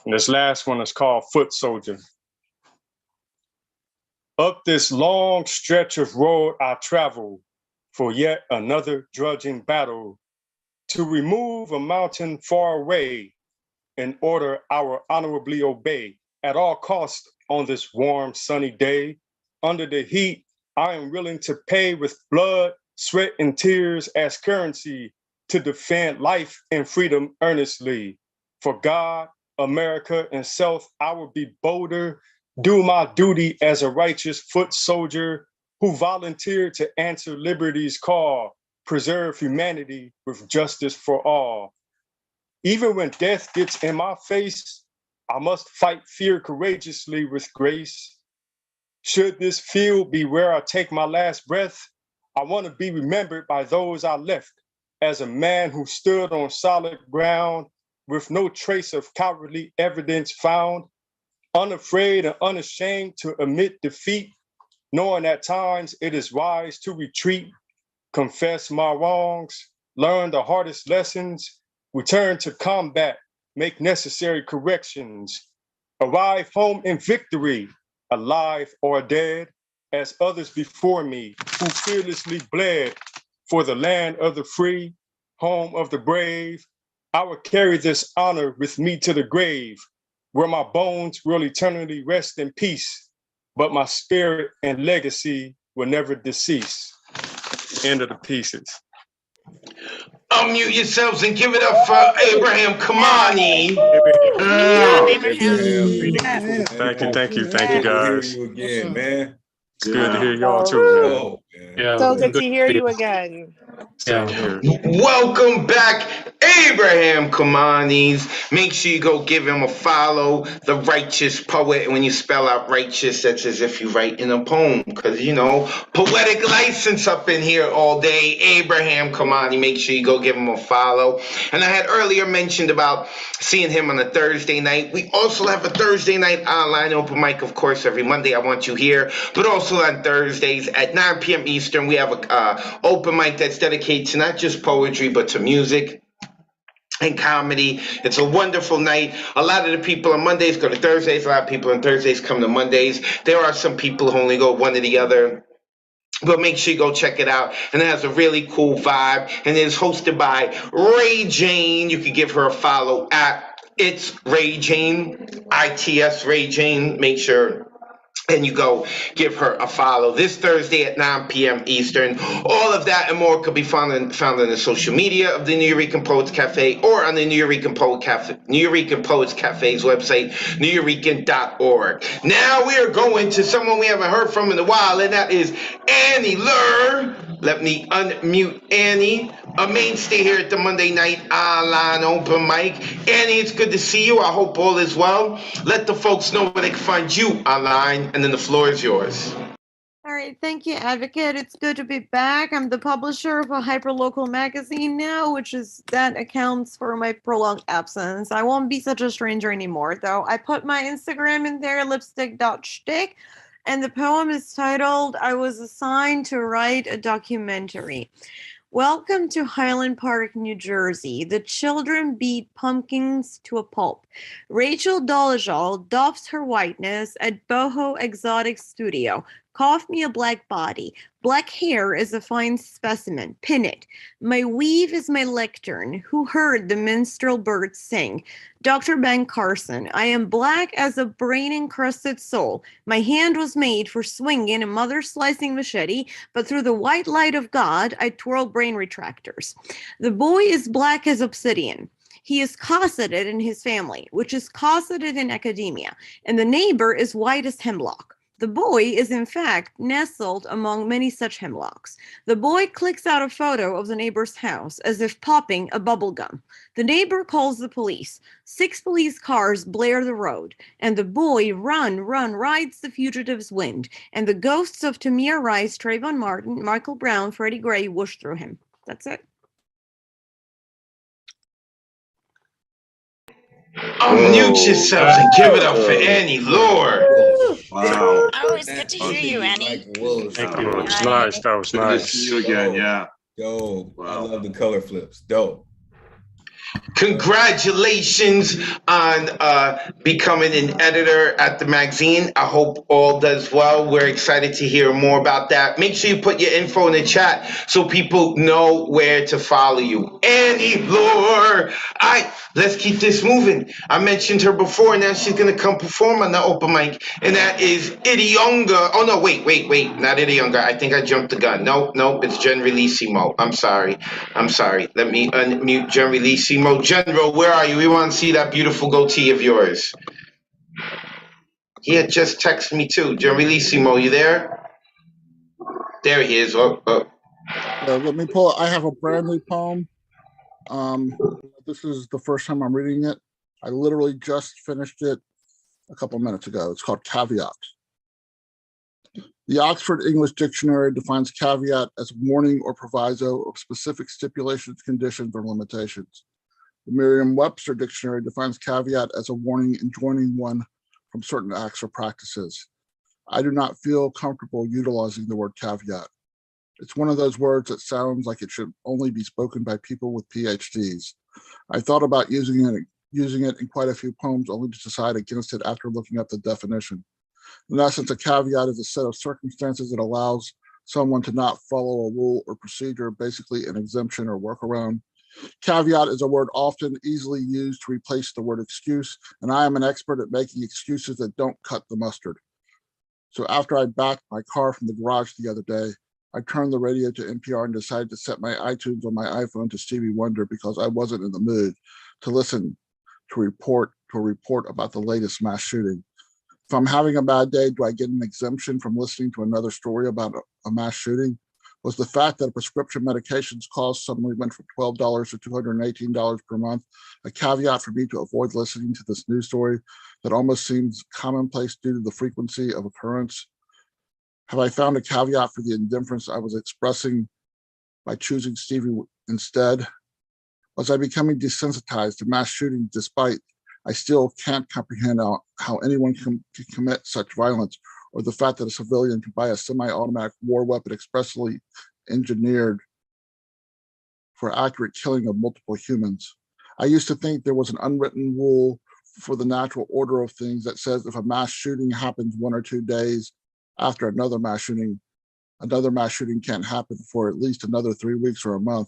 And this last one is called Foot Soldier. Up this long stretch of road I travel for yet another drudging battle to remove a mountain far away in order our honorably obey at all costs on this warm sunny day. Under the heat, I am willing to pay with blood, sweat, and tears as currency to defend life and freedom earnestly. For God, America, and self, I will be bolder, do my duty as a righteous foot soldier who volunteered to answer liberty's call, preserve humanity with justice for all. Even when death gets in my face, I must fight fear courageously with grace. Should this field be where I take my last breath, I want to be remembered by those I left as a man who stood on solid ground with no trace of cowardly evidence found, unafraid and unashamed to admit defeat, knowing at times it is wise to retreat, confess my wrongs, learn the hardest lessons, return to combat, make necessary corrections, arrive home in victory, alive or dead, as others before me who fearlessly bled for the land of the free, home of the brave. I will carry this honor with me to the grave, where my bones will eternally rest in peace, but my spirit and legacy will never decease. End of the pieces. Unmute yourselves and give it up for Abraham Kamani. Thank you guys. You again, man. It's good to hear y'all too, man. Oh, man. So good to hear you again. Same here. Welcome back, Abraham Kamanis. Make sure you go give him a follow, the righteous poet. And when you spell out righteous, that's as if you write in a poem, because, you know, poetic license up in here all day. Abraham Kamani, make sure you go give him a follow. And I had earlier mentioned about seeing him on a Thursday night. We also have a Thursday night online open mic, of course, every Monday. I want you here, but also on Thursdays at 9 p.m. Eastern, we have a open mic that's dedicated to not just poetry, but to music and comedy. It's a wonderful night. A lot of the people on Mondays go to Thursdays. A lot of people on Thursdays come to Mondays. There are some people who only go one or the other. But make sure you go check it out. And it has a really cool vibe. And it is hosted by Ray Jane. You can give her a follow at It's Ray Jane, ITS Ray Jane. Make sure and you go give her a follow this Thursday at 9 p.m. Eastern. All of that and more could be found in the social media of the New Eurekan Poets Cafe or on the New Eurekan Poets Cafe's website, nuyurekan.org. Now we are going to someone we haven't heard from in a while, and that is Annie Lur. Let me unmute Annie, a mainstay here at the Monday night online open mic. Annie, it's good to see you. I hope all is well. Let the folks know where they can find you online, and then the floor is yours. All right, thank you, Advocate. It's good to be back. I'm the publisher of a hyperlocal magazine now, that accounts for my prolonged absence. I won't be such a stranger anymore, though. I put my Instagram in there, lipstick.shtick, and the poem is titled, I Was Assigned to Write a Documentary. Welcome to Highland Park, New Jersey. The children beat pumpkins to a pulp. Rachel Dolezal doffs her whiteness at Boho Exotic Studio. Cough me a black body. Black hair is a fine specimen. Pin it. My weave is my lectern. Who heard the minstrel birds sing? Dr. Ben Carson. I am black as a brain-encrusted soul. My hand was made for swinging a mother-slicing machete, but through the white light of God, I twirl brain retractors. The boy is black as obsidian. He is cosseted in his family, which is cosseted in academia, and the neighbor is white as hemlock. The boy is, in fact, nestled among many such hemlocks. The boy clicks out a photo of the neighbor's house as if popping a bubble gum. The neighbor calls the police. 6 police cars blare the road, and the boy rides the fugitive's wind, and the ghosts of Tamir Rice, Trayvon Martin, Michael Brown, Freddie Gray whoosh through him. That's it. Unmute yourselves and give it up for Annie Lord. Wow. Oh, it's good to hear you, Annie. Thank you. That was nice. That was nice. Good to see you again. Yeah. Dope. Wow. I love the color flips. Dope. Congratulations on becoming an editor at the magazine. I hope all does well. We're excited to hear more about that. Make sure you put your info in the chat so people know where to follow you. Annie Lure. Let's keep this moving. I mentioned her before. Now she's going to come perform on the open mic, and that is Idionga. Oh, no, wait. Not Idionga. I think I jumped the gun. Nope. It's Jen Relissimo. I'm sorry. Let me unmute Jen Relissimo. General, where are you? We want to see that beautiful goatee of yours. He had just texted me too. Jen Relissimo, you there? There he is. Oh. Yeah, let me pull it. I have a brand new poem. This is the first time I'm reading it. I literally just finished it a couple minutes ago. It's called Caveat. The Oxford English Dictionary defines caveat as warning or proviso of specific stipulations, conditions, or limitations. The Merriam-Webster Dictionary defines caveat as a warning enjoining one from certain acts or practices. I do not feel comfortable utilizing the word caveat. It's one of those words that sounds like it should only be spoken by people with PhDs. I thought about using it in quite a few poems, only to decide against it after looking up the definition. In essence, a caveat is a set of circumstances that allows someone to not follow a rule or procedure, basically an exemption or workaround. Caveat is a word often easily used to replace the word excuse, and I am an expert at making excuses that don't cut the mustard. So after I backed my car from the garage the other day, I turned the radio to NPR and decided to set my iTunes on my iPhone to Stevie Wonder because I wasn't in the mood to listen to a report about the latest mass shooting. If I'm having a bad day, do I get an exemption from listening to another story about a mass shooting? Was the fact that prescription medications cost suddenly went from $12 to $218 per month a caveat for me to avoid listening to this news story that almost seems commonplace due to the frequency of occurrence? Have I found a caveat for the indifference I was expressing by choosing Stevie instead? Was I becoming desensitized to mass shootings despite I still can't comprehend how anyone can commit such violence, or the fact that a civilian can buy a semi-automatic war weapon expressly engineered for accurate killing of multiple humans? I used to think there was an unwritten rule for the natural order of things that says if a mass shooting happens 1 or 2 days after another mass shooting can't happen for at least another 3 weeks or a month.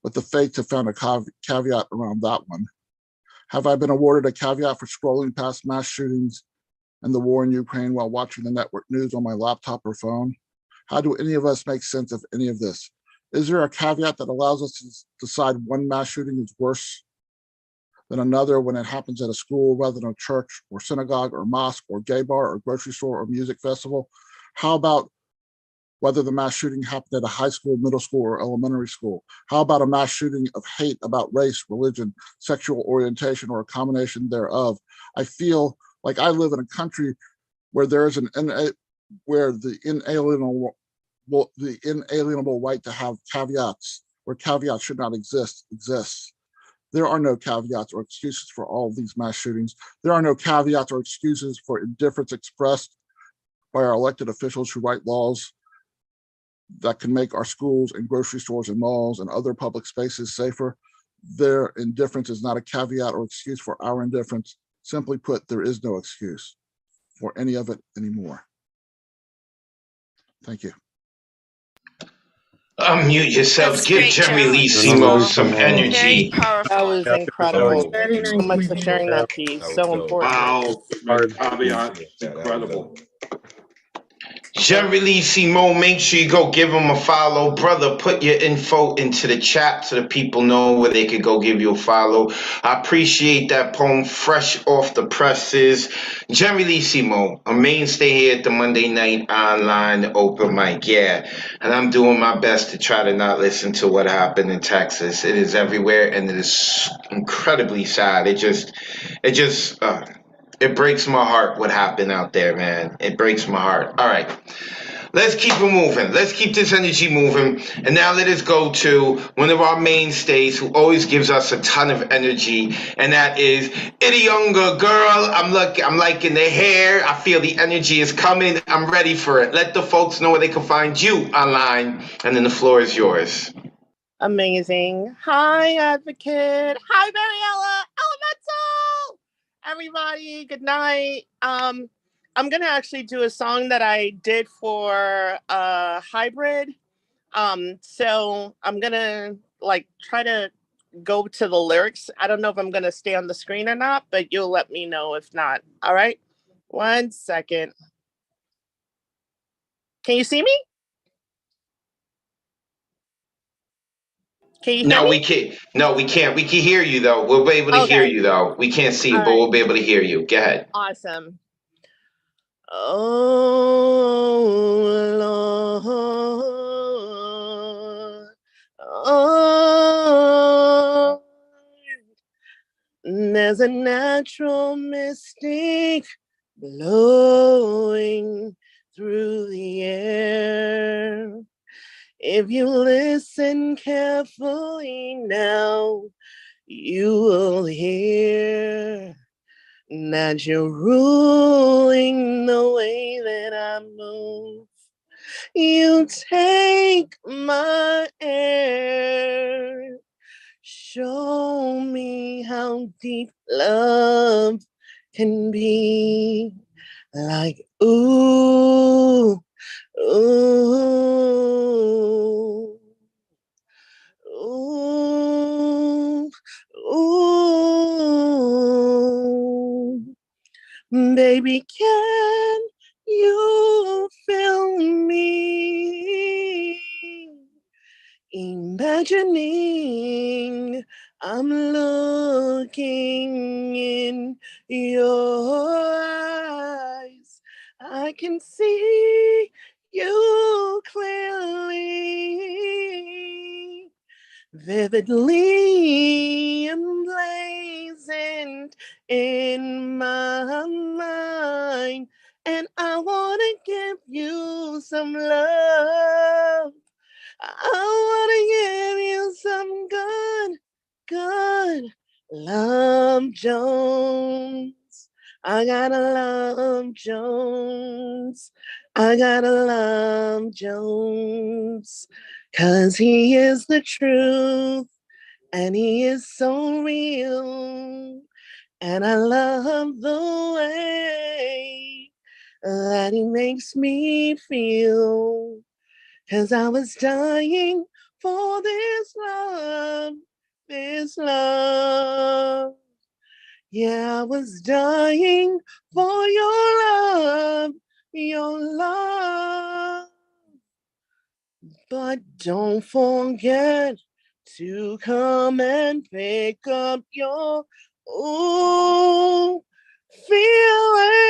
But the fates have found a caveat around that one. Have I been awarded a caveat for scrolling past mass shootings and the war in Ukraine while watching the network news on my laptop or phone? How do any of us make sense of any of this? Is there a caveat that allows us to decide one mass shooting is worse than another when it happens at a school rather than a church or synagogue or mosque or gay bar or grocery store or music festival? How about whether the mass shooting happened at a high school, middle school, or elementary school? How about a mass shooting of hate about race, religion, sexual orientation, or a combination thereof? I feel like I live in a country where there is where the inalienable right to have caveats, where caveats should not exist, exists. There are no caveats or excuses for all of these mass shootings. There are no caveats or excuses for indifference expressed by our elected officials who write laws that can make our schools and grocery stores and malls and other public spaces safer. Their indifference is not a caveat or excuse for our indifference. Simply put, there is no excuse for any of it anymore. Thank you. Unmute yourselves. Give Jeremy Lee Simo some energy. That was incredible. Thank you so much for sharing that piece. So important. Wow, caveat, incredible. Jeremy Lee Simo, make sure you go give him a follow. Brother, put your info into the chat so that people know where they could go give you a follow. I appreciate that poem, fresh off the presses. Jeremy Lee Simo, a mainstay here at the Monday Night Online Open Mic. Yeah, and I'm doing my best to try to not listen to what happened in Texas. It is everywhere, and it is incredibly sad. It breaks my heart what happened out there, man. It breaks my heart. All right. Let's keep it moving. Let's keep this energy moving. And now let us go to one of our mainstays who always gives us a ton of energy, and that is Itty Younger Girl. I'm liking the hair. I feel the energy is coming. I'm ready for it. Let the folks know where they can find you online, and then the floor is yours. Amazing. Hi, Advocate. Hi, Mariella. Elemental. Everybody, good night. I'm gonna actually do a song that I did for Hybrid. So I'm gonna try to go to the lyrics. I don't know if I'm gonna stay on the screen or not, but you'll let me know if not. All right. 1 second. Can you see me? Can you hear No, me? we can't. No, we can't. We can hear you though. We'll be able to hear you though. We can't see you, but we'll be able to hear you. Go ahead. Awesome. Oh, Lord. Oh, there's a natural mystic blowing through the air. If you listen carefully now, you will hear that you're ruling the way that I move. You take my air. Show me how deep love can be. Like, ooh, ooh, ooh, ooh. Baby, can you feel me? imagining I'm looking in your eyes. I can see you clearly, vividly emblazoned in my mind. And I want to give you some love. I want to give you some good love, Jones. I gotta love Jones. I gotta love Jones. 'Cause he is the truth and he is so real. And I love the way that he makes me feel. 'Cause I was dying for this love, this love. Yeah, I was dying for your love, your love. But don't forget to come and pick up your feelings.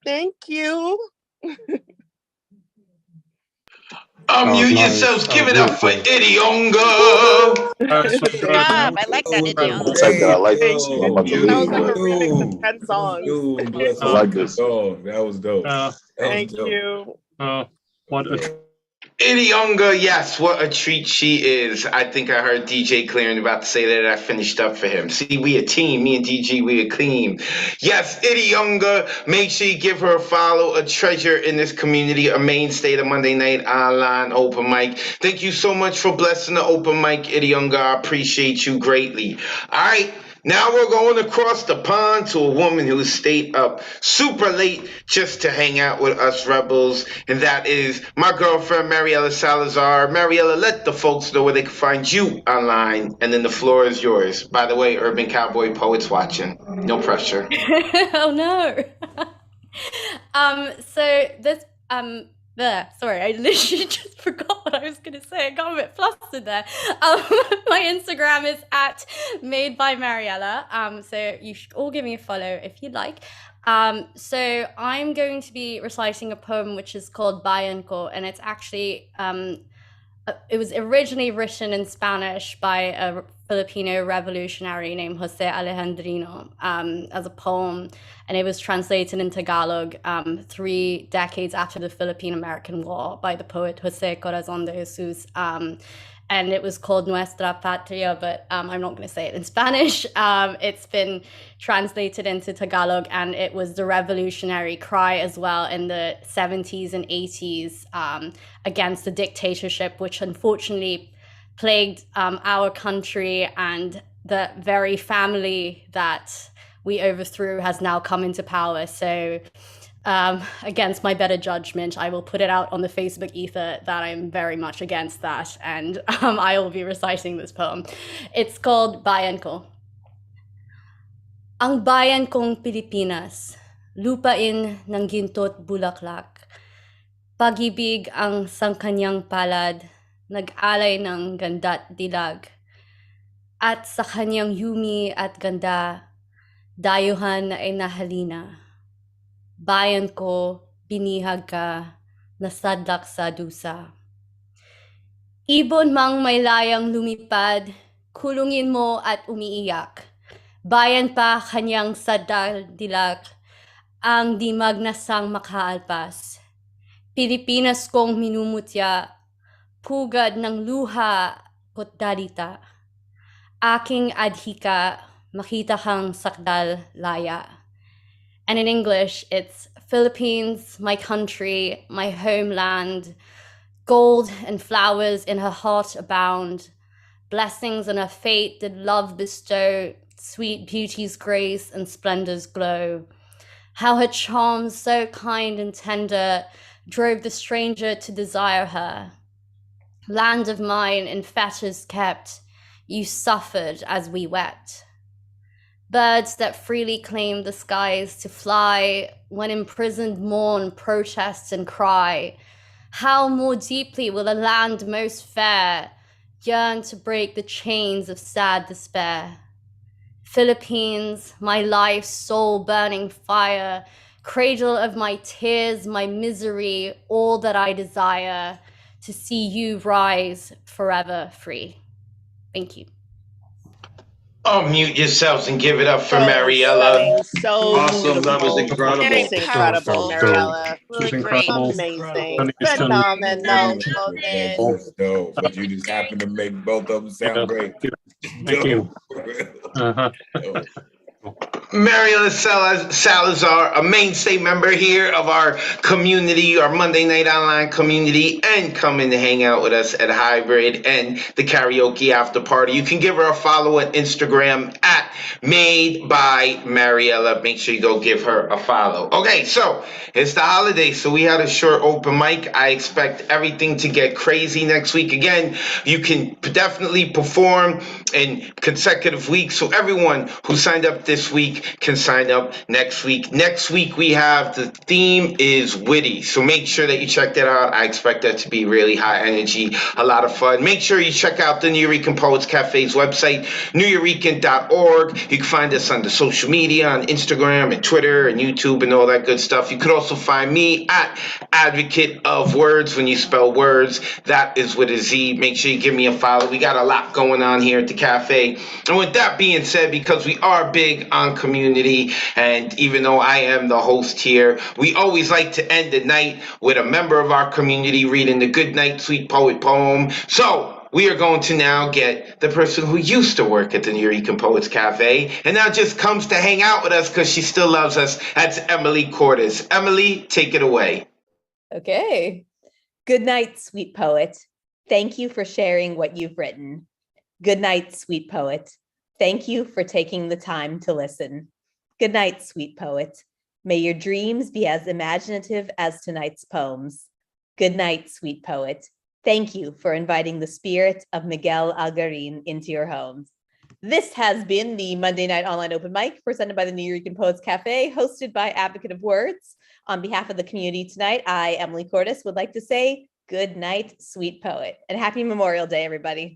Thank you. Unmute yourselves. Give it up for Idiongo. I like that idiom. I like that. I like this. I'm about to That was leave. like a remix of 10 songs. I like this. That was dope. Thank you. What a Idionga, yes, what a treat she is. I think I heard DJ Clearing about to say that I finished up for him. See, we a team. Me and DG, we a team. Yes, Idionga, make sure you give her a follow, a treasure in this community, a mainstay of Monday Night Online Open Mic. Thank you so much for blessing the open mic, Idionga. I appreciate you greatly. All right. Now we're going across the pond to a woman who stayed up super late just to hang out with us rebels, and that is my girlfriend, Mariela Salazar. Mariela, let the folks know where they can find you online, and then the floor is yours. By the way, Urban Cowboy Poets watching. No pressure. Oh no. So this sorry, I literally just forgot what I was gonna say. I got a bit flustered there. My Instagram is at Made by Mariela. So you should all give me a follow if you'd like. So I'm going to be reciting a poem which is called Bayanko, and it's actually it was originally written in Spanish by a Filipino revolutionary named Jose Alejandrino as a poem, and it was translated in Tagalog 3 decades after the Philippine-American War by the poet Jose Corazon de Jesus. And it was called Nuestra Patria, but I'm not going to say it in Spanish. It's been translated into Tagalog, and it was the revolutionary cry as well in the 70s and 80s against the dictatorship, which unfortunately plagued our country, and the very family that we overthrew has now come into power. So against my better judgment, I will put it out on the Facebook ether that I'm very much against that, and I will be reciting this poem. It's called Bayan Ko. Ang bayan kong Pilipinas, lupain ng ginto't bulaklak. Pag-ibig ang sangkanyang palad, nag-alay ng ganda't dilag. At sa kanyang yumi at ganda, dayuhan ay nahalina. Bayan ko, binihag ka, nasadlak sa dusa. Ibon mang may layang lumipad, kulungin mo at umiiyak. Bayan pa kanyang sadaldilak, ang di magnasang makaalpas. Pilipinas kong minumutya, pugad ng luha ko't dalita. Aking adhika, makita kang sakdal laya. And in English, it's Philippines, my country, my homeland. Gold and flowers in her heart abound. Blessings in her fate did love bestow. Sweet beauty's grace and splendor's glow. How her charms so kind and tender drove the stranger to desire her. Land of mine in fetters kept, you suffered as we wept. Birds that freely claim the skies to fly, when imprisoned mourn, protest and cry. How more deeply will a land most fair yearn to break the chains of sad despair? Philippines, my life's soul burning fire, cradle of my tears, my misery, all that I desire, to see you rise forever free. Thank you. Unmute yourselves and give it up for So Mariella. stunning, so Awesome. That was beautiful. incredible. It's incredible, Mariella. Really great. Amazing. That Phenomenal. was dope. But you just happened to make both of them sound great. Thank you. Mariela Salazar, a mainstay member here of our community, our Monday Night Online community, and coming to hang out with us at Hybrid and the karaoke after party. You can give her a follow on Instagram at Made by Mariela. Make sure you go give her a follow. Okay, so it's the holidays, so we had a short open mic. I expect everything to get crazy next week. Again, you can definitely perform in consecutive weeks, so everyone who signed up this week can sign up next week. Next week we have, the theme is witty, so make sure that you check that out. I expect that to be really high energy, a lot of fun. Make sure you check out the Nuyorican Poets Cafe's website, nuyorican.org. You can find us on the social media, on Instagram and Twitter and YouTube and all that good stuff. You could also find me at Advocate of Wordz. When you spell words, that is with a Z. Make sure you give me a follow. We got a lot going on here at the cafe. And with that being said, because we are big on community, and even though I am the host here, we always like to end the night with a member of our community reading the Good Night Sweet Poet poem. So we are going to now get the person who used to work at the Nuyorican Poets Cafe and now just comes to hang out with us because she still loves us. That's Emily Cordes. Emily, take it away. Okay. Good night, sweet poet. Thank you for sharing what you've written. Good night, sweet poet. Thank you for taking the time to listen. Good night, sweet poet. May your dreams be as imaginative as tonight's poems. Good night, sweet poet. Thank you for inviting the spirit of Miguel Algarin into your homes. This has been the Monday Night Online Open Mic presented by the Nuyorican Poets Cafe, hosted by Advocate of Wordz. On behalf of the community tonight, I, Emily Cordes, would like to say good night, sweet poet, and happy Memorial Day, everybody.